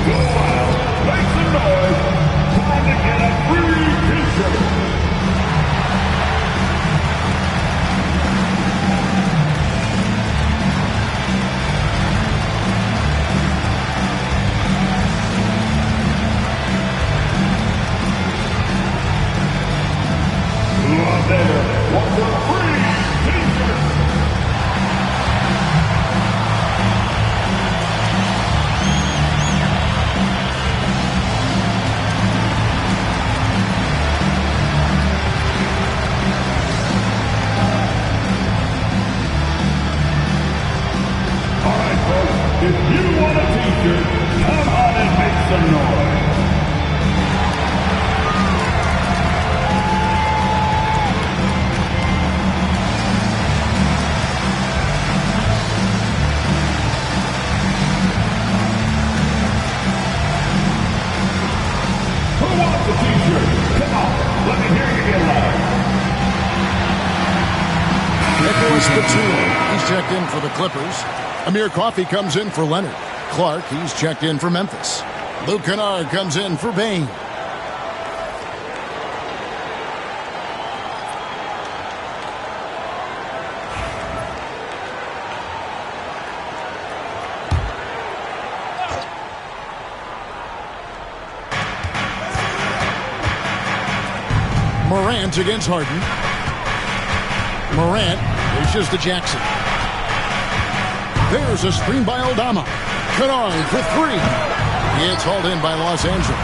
Go out, make some noise. Time to get a free t-shirt. There, what's a free t-shirt? Nicholas Batum, he's checked in for the Clippers. Amir Coffey comes in for Leonard. Clark, he's checked in for Memphis. Luke Kennard comes in for Bain. Morant against Harden. Morant dishes to Jackson. There's a screen by Aldama. Kennard for three. It's hauled in by Los Angeles.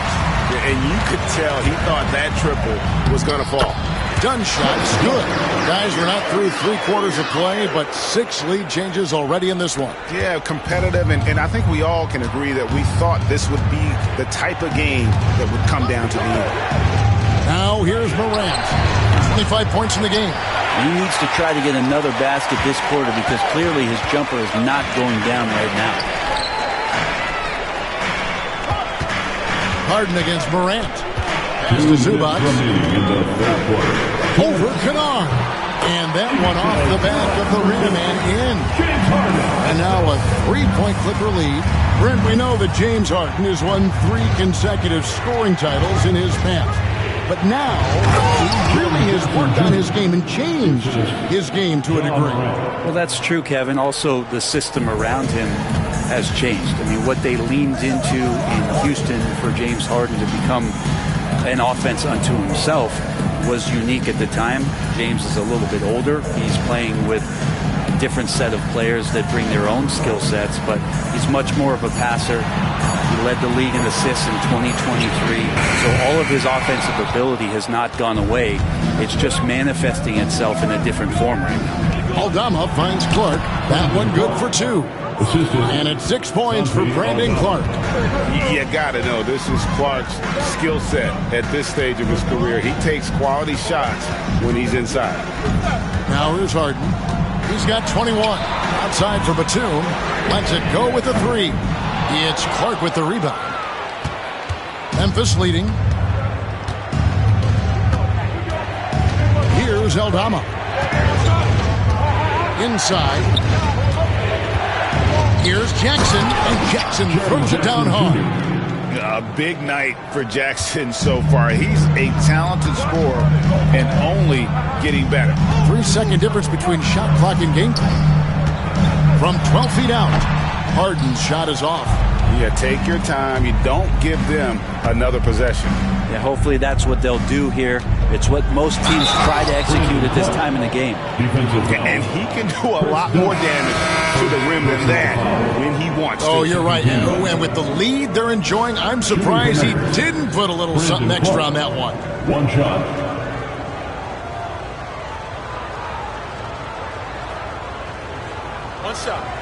And you could tell he thought that triple was going to fall. Done shot's good. Guys, we're not through 3/4 of play, but 6 lead changes already in this one. Yeah, competitive, and I think we all can agree that we thought this would be the type of game that would come down to the end. Now here's Morant. 25 points in the game. He needs to try to get another basket this quarter because clearly his jumper is not going down right now. Harden against Morant. Pass to Zubac. Over Kennard. And that one off the back of the rim and in. And now a 3-point Clipper lead. Brent, we know that James Harden has won 3 consecutive scoring titles in his past. But now, he really has worked on his game and changed his game to a degree. Well, that's true, Kevin. Also, the system around him has changed. I mean, what they leaned into in Houston for James Harden to become an offense unto himself was unique at the time. James is a little bit older. He's playing with a different set of players that bring their own skill sets, but he's much more of a passer. He led the league in assists in 2023. So all of his offensive ability has not gone away. It's just manifesting itself in a different form right now. Aldama finds Clark. That one good for 2. And it's 6 points for Brandon Clark. You got to know this is Clark's skill set at this stage of his career. He takes quality shots when he's inside. Now here's Harden. He's got 21. Outside for Batum. Lets it go with the 3. It's Clark with the rebound. Memphis leading. Here's Aldama. Inside. Here's Jackson, and Jackson throws it down hard. A big night for Jackson so far. He's a talented scorer and only getting better. 3-second difference between shot clock and game time. From 12 feet out, Harden's shot is off. Yeah, take your time. You don't give them another possession. Yeah, hopefully that's what they'll do here. It's what most teams try to execute at this time in the game. And he can do a lot more damage to the rim than that when he wants to. Oh, you're right. And with the lead they're enjoying, I'm surprised he didn't put a little something extra on that one. One shot. One shot.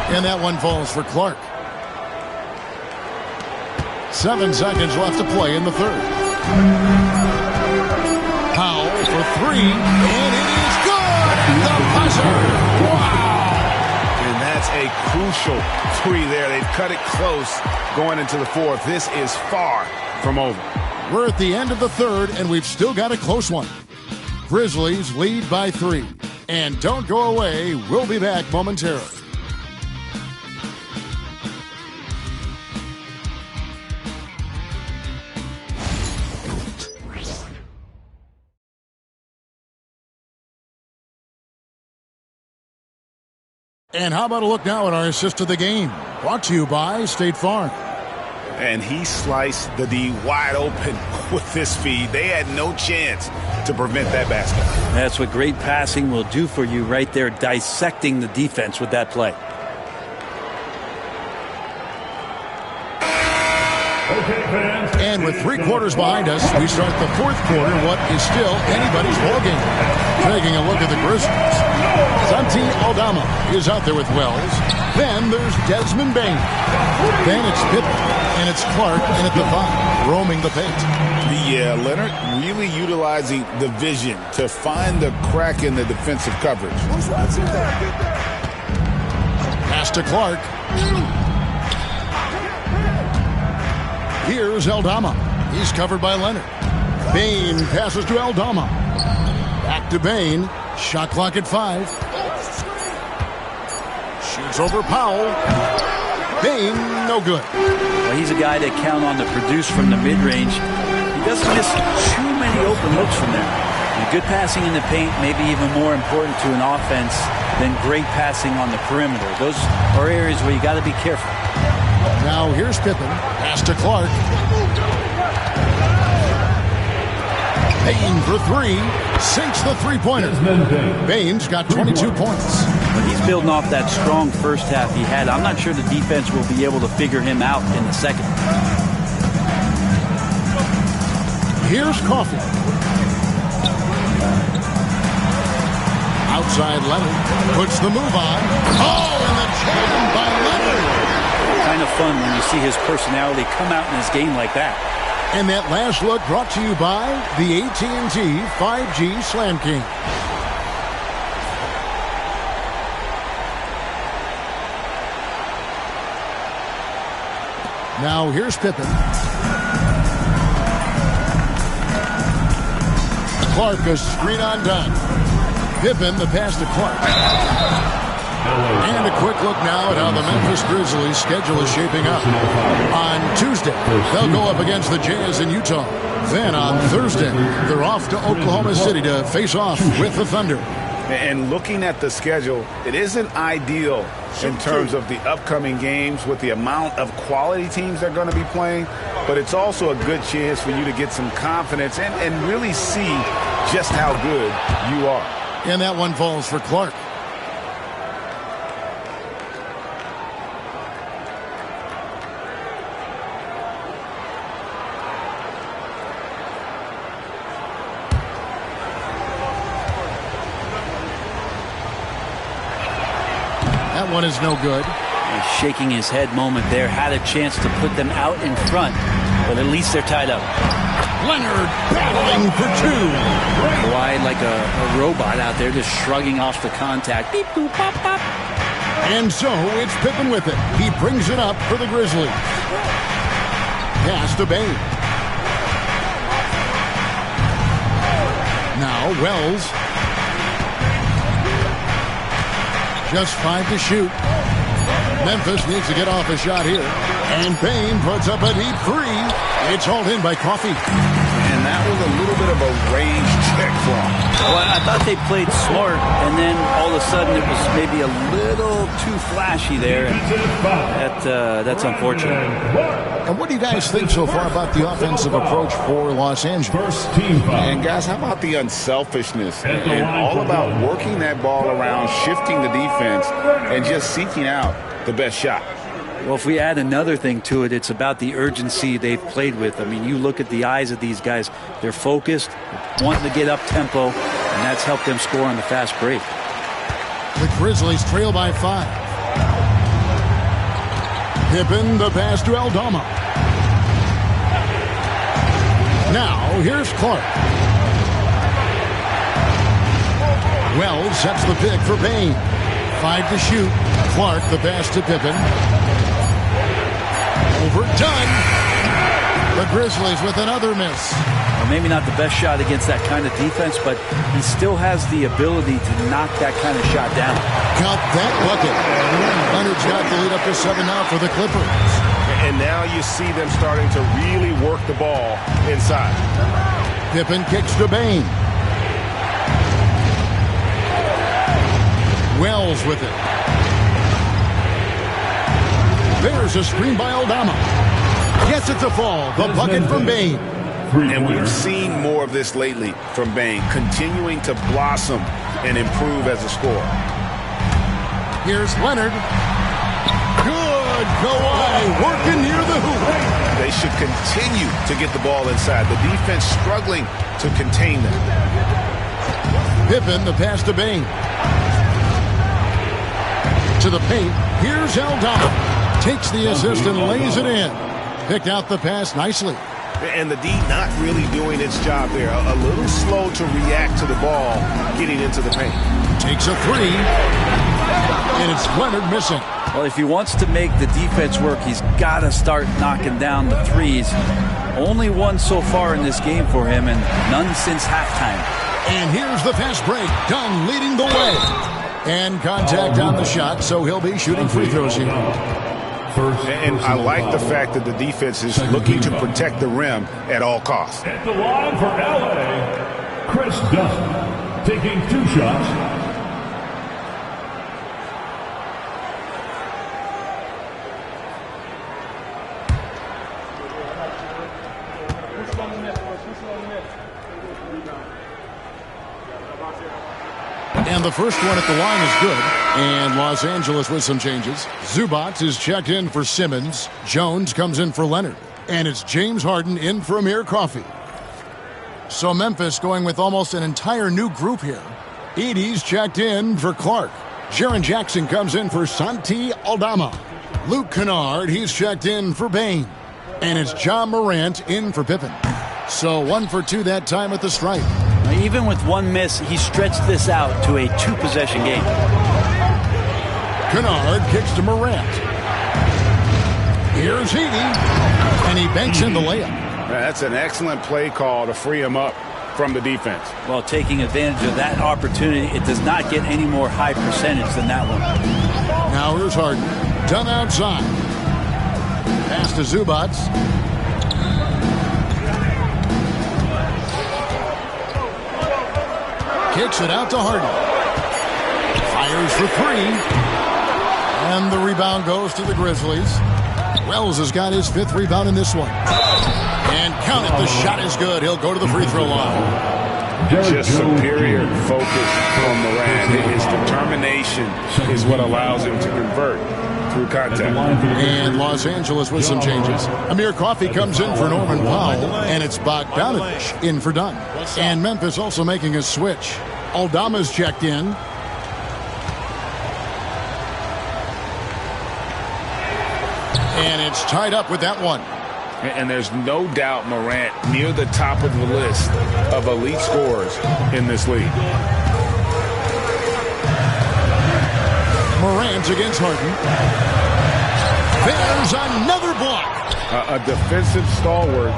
And that one falls for Clark. 7 seconds left to play in the third. Powell for 3, and it is good! The buzzer! Wow! And that's a crucial 3 there. They've cut it close going into the fourth. This is far from over. We're at the end of the third, and we've still got a close one. Grizzlies lead by 3. And don't go away. We'll be back momentarily. And how about a look now at our assist of the game? Brought to you by State Farm. And he sliced the D wide open with this feed. They had no chance to prevent that basket. That's what great passing will do for you right there, dissecting the defense with that play. And with 3 quarters behind us, we start the fourth quarter, what is still anybody's ballgame. Taking a look at the Grizzlies. Santi Aldama is out there with Wells. Then there's Desmond Bain. Then it's Pippen, and it's Clark, and at the 5, roaming the paint. Yeah, Leonard really utilizing the vision to find the crack in the defensive coverage. Pass to Clark. Here's Aldama. He's covered by Leonard. Bain passes to Aldama. Back to Bain. Shot clock at 5. Shoots over Powell. Bain, no good. Well, he's a guy that count on to produce from the mid-range. He doesn't miss too many open looks from there. And good passing in the paint may be even more important to an offense than great passing on the perimeter. Those are areas where you got to be careful. Now here's Pippen. Pass to Clark. Bain for 3. Sinks the three-pointer. Bain's got 22 points. But he's building off that strong first half he had. I'm not sure the defense will be able to figure him out in the second. Here's Coffey. Outside Leonard. Puts the move on. Oh, and the jam by Leonard. Kind of fun when you see his personality come out in his game like that. And that last look brought to you by the AT&T 5G Slam King. Now here's Pippen. Clark, a screen on done. Pippen, the pass to Clark. And a quick look now at how the Memphis Grizzlies' schedule is shaping up. On Tuesday, they'll go up against the Jazz in Utah. Then on Thursday, they're off to Oklahoma City to face off with the Thunder. And looking at the schedule, it isn't ideal in terms of the upcoming games with the amount of quality teams they're going to be playing, but it's also a good chance for you to get some confidence and really see just how good you are. And that one falls for Clark. That one is no good. A shaking his head moment there. Had a chance to put them out in front, but at least they're tied up. Leonard battling for 2. Kawhi like a robot out there just shrugging off the contact. Beep, boop, pop, pop. And so it's Pippen with it. He brings it up for the Grizzlies. Pass to Bain. Now Wells. Just 5 to shoot. Memphis needs to get off a shot here. And Bain puts up a deep 3. It's hauled in by Coffey. And that was a little bit of a range check for him. Well, I thought they played smart, and then all of a sudden it was maybe a little too flashy there. That's unfortunate. And what do you guys think so far about the offensive approach for Los Angeles? And guys, how about the unselfishness and all about working that ball around, shifting the defense, and just seeking out the best shot? Well, if we add another thing to it, it's about the urgency they've played with. I mean, you look at the eyes of these guys. They're focused, wanting to get up tempo, and that's helped them score on the fast break. The Grizzlies trail by 5. Pippen, the pass to Aldama. Now, here's Clark. Wells sets the pick for Bain. 5 to shoot. Clark, the pass to Pippen. Overdone. The Grizzlies with another miss. Well, maybe not the best shot against that kind of defense, but he still has the ability to knock that kind of shot down. Got that bucket. Leonard's got the lead up to 7 now for the Clippers. And now you see them starting to really work the ball inside. Pippen kicks to Bain. Wells with it. There's a screen by Aldama. Yes, it's a fall. The bucket from Bain. And we've seen more of this lately from Bain, continuing to blossom and improve as a scorer. Here's Leonard. Good. Kawhi working near the hoop. They should continue to get the ball inside. The defense struggling to contain them. Pippen, the pass to Bain. To the paint. Here's Aldama. Takes the assist and lays it in. Picked out the pass nicely. And the D not really doing its job there. A little slow to react to the ball getting into the paint. Takes a 3. And it's Leonard missing. Well, if he wants to make the defense work, he's got to start knocking down the threes. Only one so far in this game for him, and none since halftime. And here's the fast break. Dunn leading the way. And contact on the shot, so he'll be shooting free throws here. And I like the fact that the defense is looking to protect the rim at all costs. At the line for LA, Chris Dunn, taking 2 shots. And the first one at the line is good. And Los Angeles with some changes. Zubac is checked in for Simmons. Jones comes in for Leonard. And it's James Harden in for Amir Coffey. So Memphis going with almost an entire new group here. Edey's checked in for Clark. Jaren Jackson comes in for Santi Aldama. Luke Kennard, he's checked in for Bain. And it's jamorant in for Pippen. So 1 for 2 that time at the stripe. Even with one miss, he stretched this out to a 2-possession game. Kennard kicks to Morant. Here's Edey, and he banks in the layup. That's an excellent play call to free him up from the defense. Well, taking advantage of that opportunity, it does not get any more high percentage than that one. Now here's Harden. Done outside. Pass to Zubac. Kicks it out to Harden. Fires for 3. And the rebound goes to the Grizzlies. Wells has got his 5th rebound in this one. And count it, the shot is good. He'll go to the free throw line. Just superior focus from Morant. His determination is what allows him to convert through contact. And Los Angeles with some changes. Amir Coffey comes in for Norman Powell, and it's Bogdanovich in for Dunn. And Memphis also making a switch. Aldama's checked in. And it's tied up with that one. And there's no doubt Morant near the top of the list of elite scorers in this league. Morant against Harden. There's another block. A defensive stalwart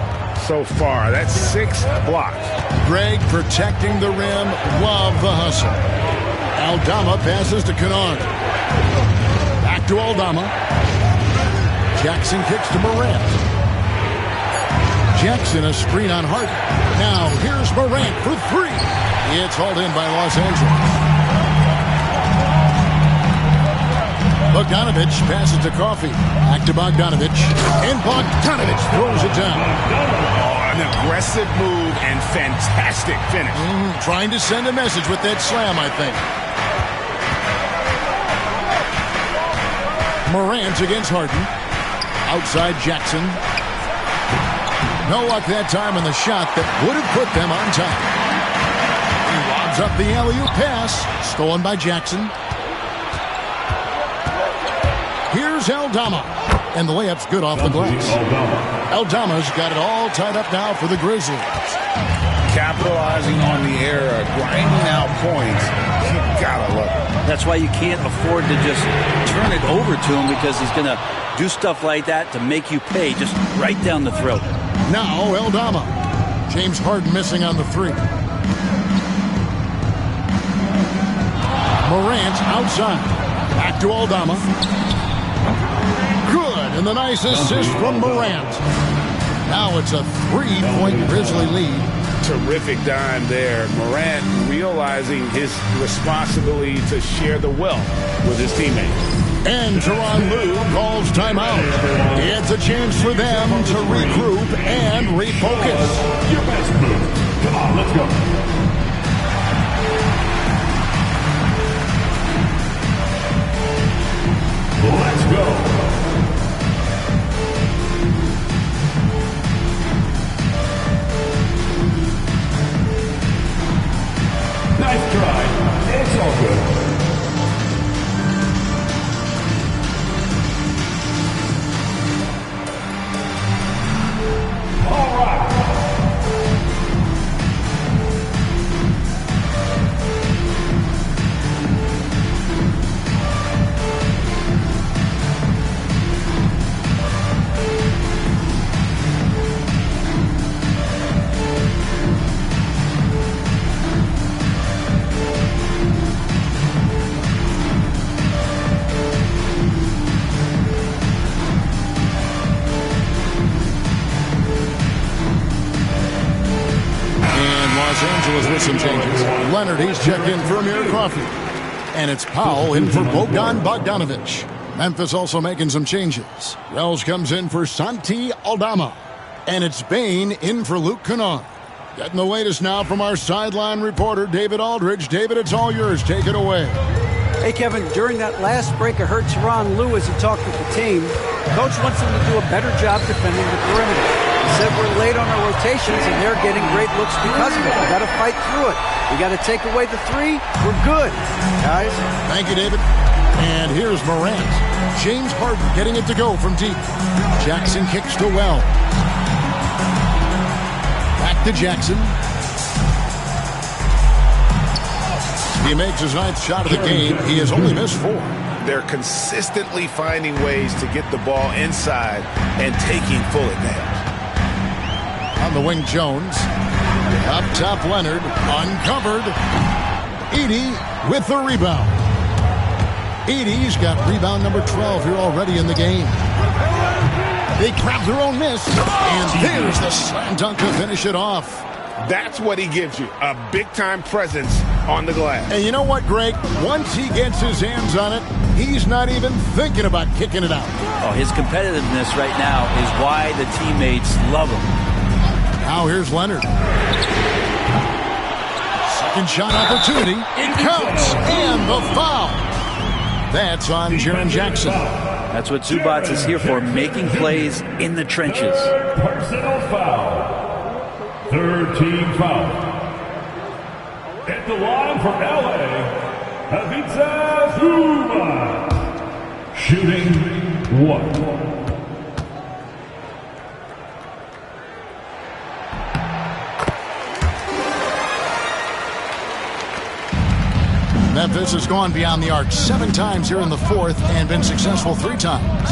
so far. That's 6 blocks. Greg protecting the rim. Love the hustle. Aldama passes to Kennard. Back to Aldama. Jackson kicks to Morant. Jackson a screen on Harden. Now here's Morant for 3. It's hauled in by Los Angeles. Bogdanovich passes to Coffey. Back to Bogdanovich. And Bogdanovich throws it down. Oh, an aggressive move and fantastic finish. Trying to send a message with that slam, I think. Morant against Harden. Outside Jackson. No luck that time in the shot that would have put them on top. He lobs up the alley-oop pass. Stolen by Jackson. Here's Aldama. And the layup's good off the glass. Aldama's got it all tied up now for the Grizzlies. Capitalizing on the error, grinding out points. You gotta love it. That's why you can't afford to just turn it over to him, because he's going to do stuff like that to make you pay just right down the throat. Now Aldama. James Harden missing on the 3. Morant outside. Back to Aldama. Good, and the nice assist from Morant. Now it's a 3-point Grizzly lead. Terrific dime there. Morant realizing his responsibility to share the wealth with his teammates. And Tyronn Lue calls timeout. It's a chance for them to regroup and refocus. Your best move. Come on, let's go. Let's go. Nice try. It's all good. All right. Los Angeles with some changes. Leonard, he's checked in for Amir Coffey. And it's Powell in for Bogdan Bogdanovic. Memphis also making some changes. Wells comes in for Santi Aldama. And it's Bain in for Luke Kennard. Getting the latest now from our sideline reporter, David Aldridge. David, it's all yours. Take it away. Hey, Kevin, during that last break, I heard Tyronn Lue as he talked with the team. Coach wants them to do a better job defending the perimeter. He said we're late on our rotations, and they're getting great looks because of it. We got to fight through it. We got to take away the three. We're good, guys. Thank you, David. And here's Morant. James Harden getting it to go from deep. Jackson kicks to Wells. Back to Jackson. He makes his ninth shot of the game. He has only missed 4. They're consistently finding ways to get the ball inside and taking full advantage. On the wing, Jones. Up top, Leonard. Uncovered. Edey with the rebound. Edey's got rebound number 12 here already in the game. They grab their own miss. And there's the slam dunk to finish it off. That's what he gives you, a big-time presence on the glass. And you know what, Greg? Once he gets his hands on it, he's not even thinking about kicking it out. Oh, his competitiveness right now is why the teammates love him. Now here's Leonard. Second shot opportunity. It counts. And the foul. That's on Jaren Jackson. That's what Zubac is here for, making plays in the trenches. Personal foul. Third team foul. At the line for LA, Ivica Zubac. Shooting 1. Memphis has gone beyond the arc 7 times here in the fourth and been successful 3 times.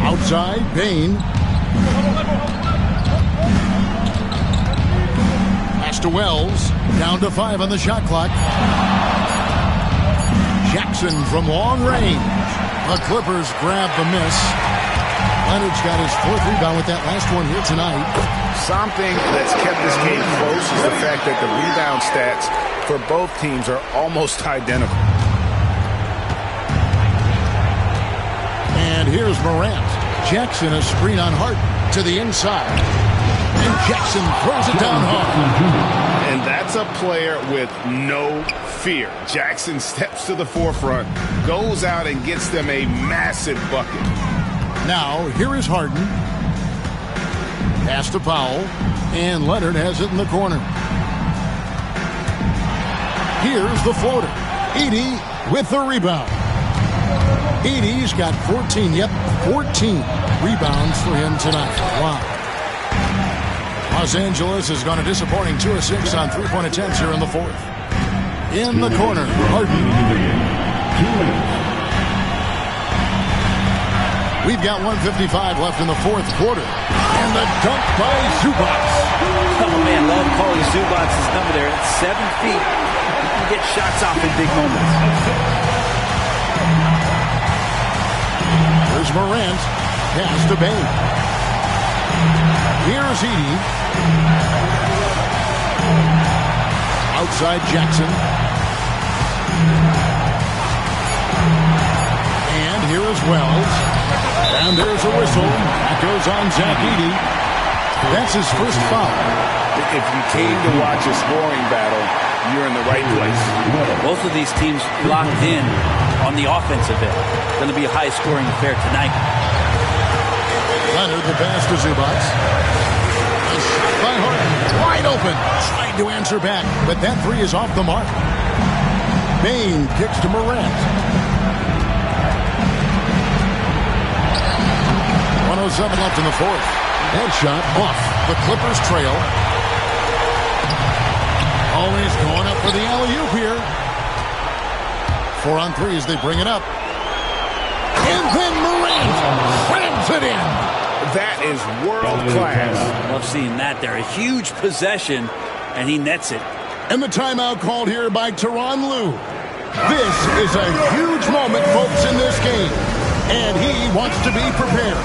Outside, Bain. Pass to Wells. Down to 5 on the shot clock. Jackson from long range. The Clippers grab the miss. Leonard's got his 4th rebound with that last one here tonight. Something that's kept this game close is the fact that the rebound stats for both teams are almost identical. And here's Morant. Jackson a screen on Harden to the inside. And Jackson throws it down hard. And that's a player with no fear. Jackson steps to the forefront, goes out and gets them a massive bucket. Now, here is Harden. Pass to Powell. And Leonard has it in the corner. Here's the floater. Edey with the rebound. Edey's got 14 rebounds for him tonight. Wow. Los Angeles has gone a disappointing 2 of 6 on 3-point attempts here in the fourth. In the corner, Harden. We've got 1:55 left in the fourth quarter. And the dunk by Zubac. Oh, man, love calling Zubac's number there. At 7 feet, you can get shots off in big moments. Here's Morant. Pass to Bain. Here's Edey. Outside Jackson. And here is Wells. And there's a whistle. That goes on Zach Edey. That's his first foul. If you came to watch a scoring battle, you're in the right place. Both of these teams locked in on the offensive end. Going to be a high-scoring affair tonight. Leonard, the pass to Zubac. A shot by Harden. Wide open. Tried to answer back, but that 3 is off the mark. Bain kicks to Morant. 1:07 left in the fourth. Headshot off. The Clippers trail. Always going up for the alley-oop here. 4 on 3 as they bring it up. And then Morant slams it in. That is world-class. Love seeing that there. A huge possession, and he nets it. And the timeout called here by Tyronn Lue. This is a huge moment, folks, in this game. And he wants to be prepared.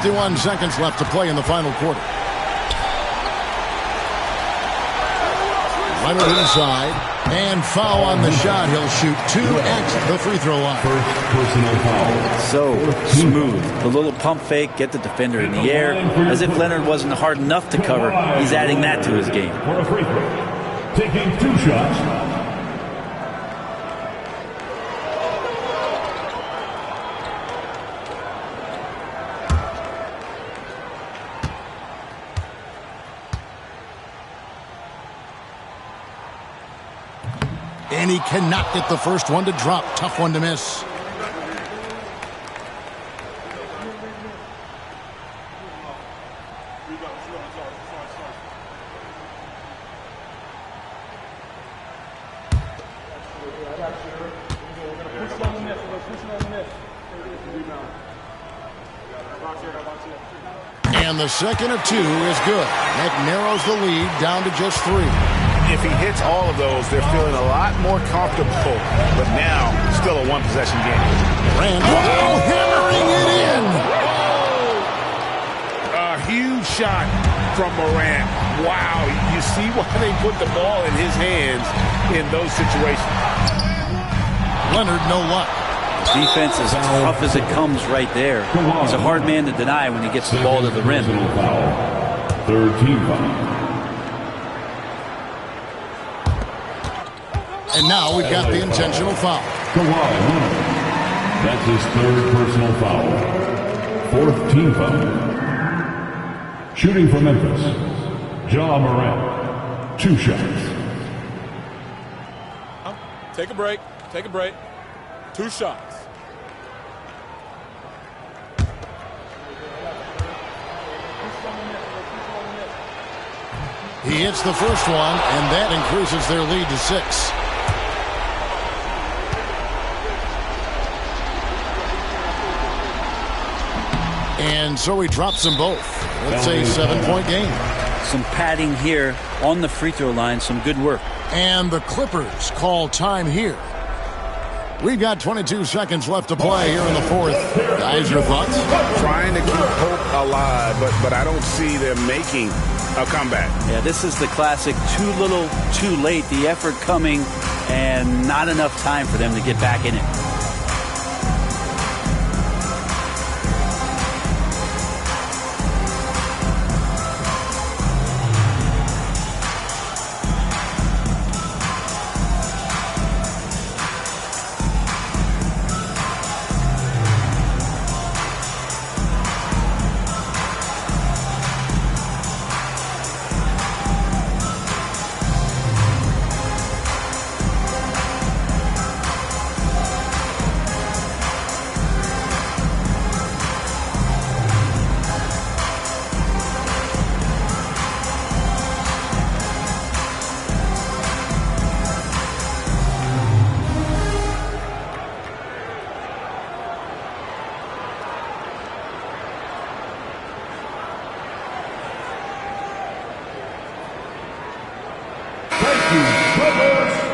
51 seconds left to play in the final quarter. Leonard inside, and foul on the shot. He'll shoot 2 at the free throw line. First personal foul. So smooth. The little pump fake, get the defender in the air. As if Leonard wasn't hard enough to cover, he's adding that to his game. For a free throw. Taking 2 shots. And he cannot get the first one to drop. Tough one to miss. And the second of 2 is good. That narrows the lead down to just 3. If he hits all of those, they're feeling a lot more comfortable. But now, still a one-possession game. Morant, hammering it in. A huge shot from Morant. Wow, you see why they put the ball in his hands in those situations. Leonard, no luck. Defense is tough as it comes right there. He's a hard man to deny when he gets the ball to the rim. Third team foul. And now we've got the intentional foul. Kawhileonard. That's his 3rd personal foul. 4th team foul. Shooting for Memphis, jamorant. 2 shots. Take a break. Take a break. 2 shots. He hits the first one, and that increases their lead to 6. And so he drops them both. It's a 7-point game. Some padding here on the free throw line. Some good work. And the Clippers call time here. We've got 22 seconds left to play here in the 4th. Guys, your thoughts? Trying to keep hope alive, but I don't see them making a comeback. Yeah, this is the classic too little, too late. The effort coming and not enough time for them to get back in it.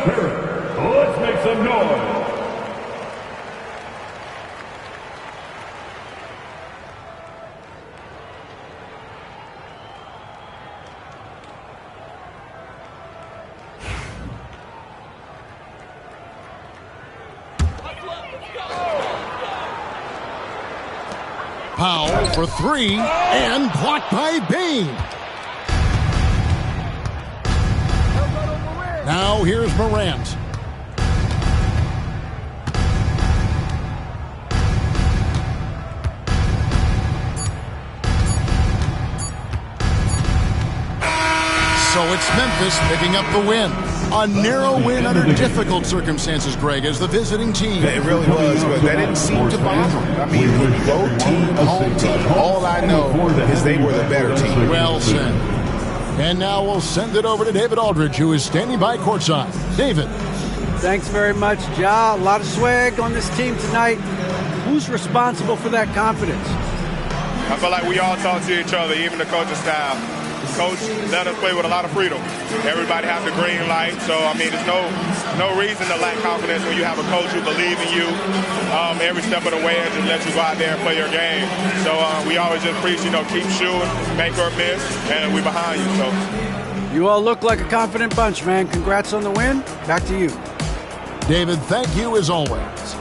Let's make some noise. Powell for 3 and blocked by Bain. Now here's Morant. So it's Memphis picking up the win. A narrow win under difficult circumstances, Greg, as the visiting team. It really was, but that didn't seem to bother them. I mean, road team, home team, all I know is they were the better team. Well said. And now we'll send it over to David Aldridge, who is standing by courtside. David. Thanks very much, Ja. A lot of swag on this team tonight. Who's responsible for that confidence? I feel like we all talk to each other, even the coaching staff. Coach let us play with a lot of freedom. Everybody has the green light. So, I mean, there's no reason to lack confidence when you have a coach who believes in you every step of the way and just lets you go out there and play your game. So we always just preach, keep shooting, make or miss, and we're behind you. So. You all look like a confident bunch, man. Congrats on the win. Back to you. David, thank you as always.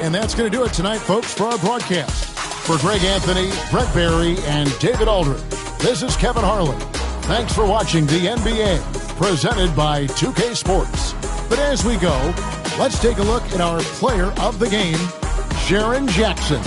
And that's going to do it tonight, folks, for our broadcast. For Greg Anthony, Brett Barry, and David Aldridge, this is Kevin Harlan. Thanks for watching the NBA, presented by 2K Sports. But as we go, let's take a look at our player of the game, Jaren Jackson.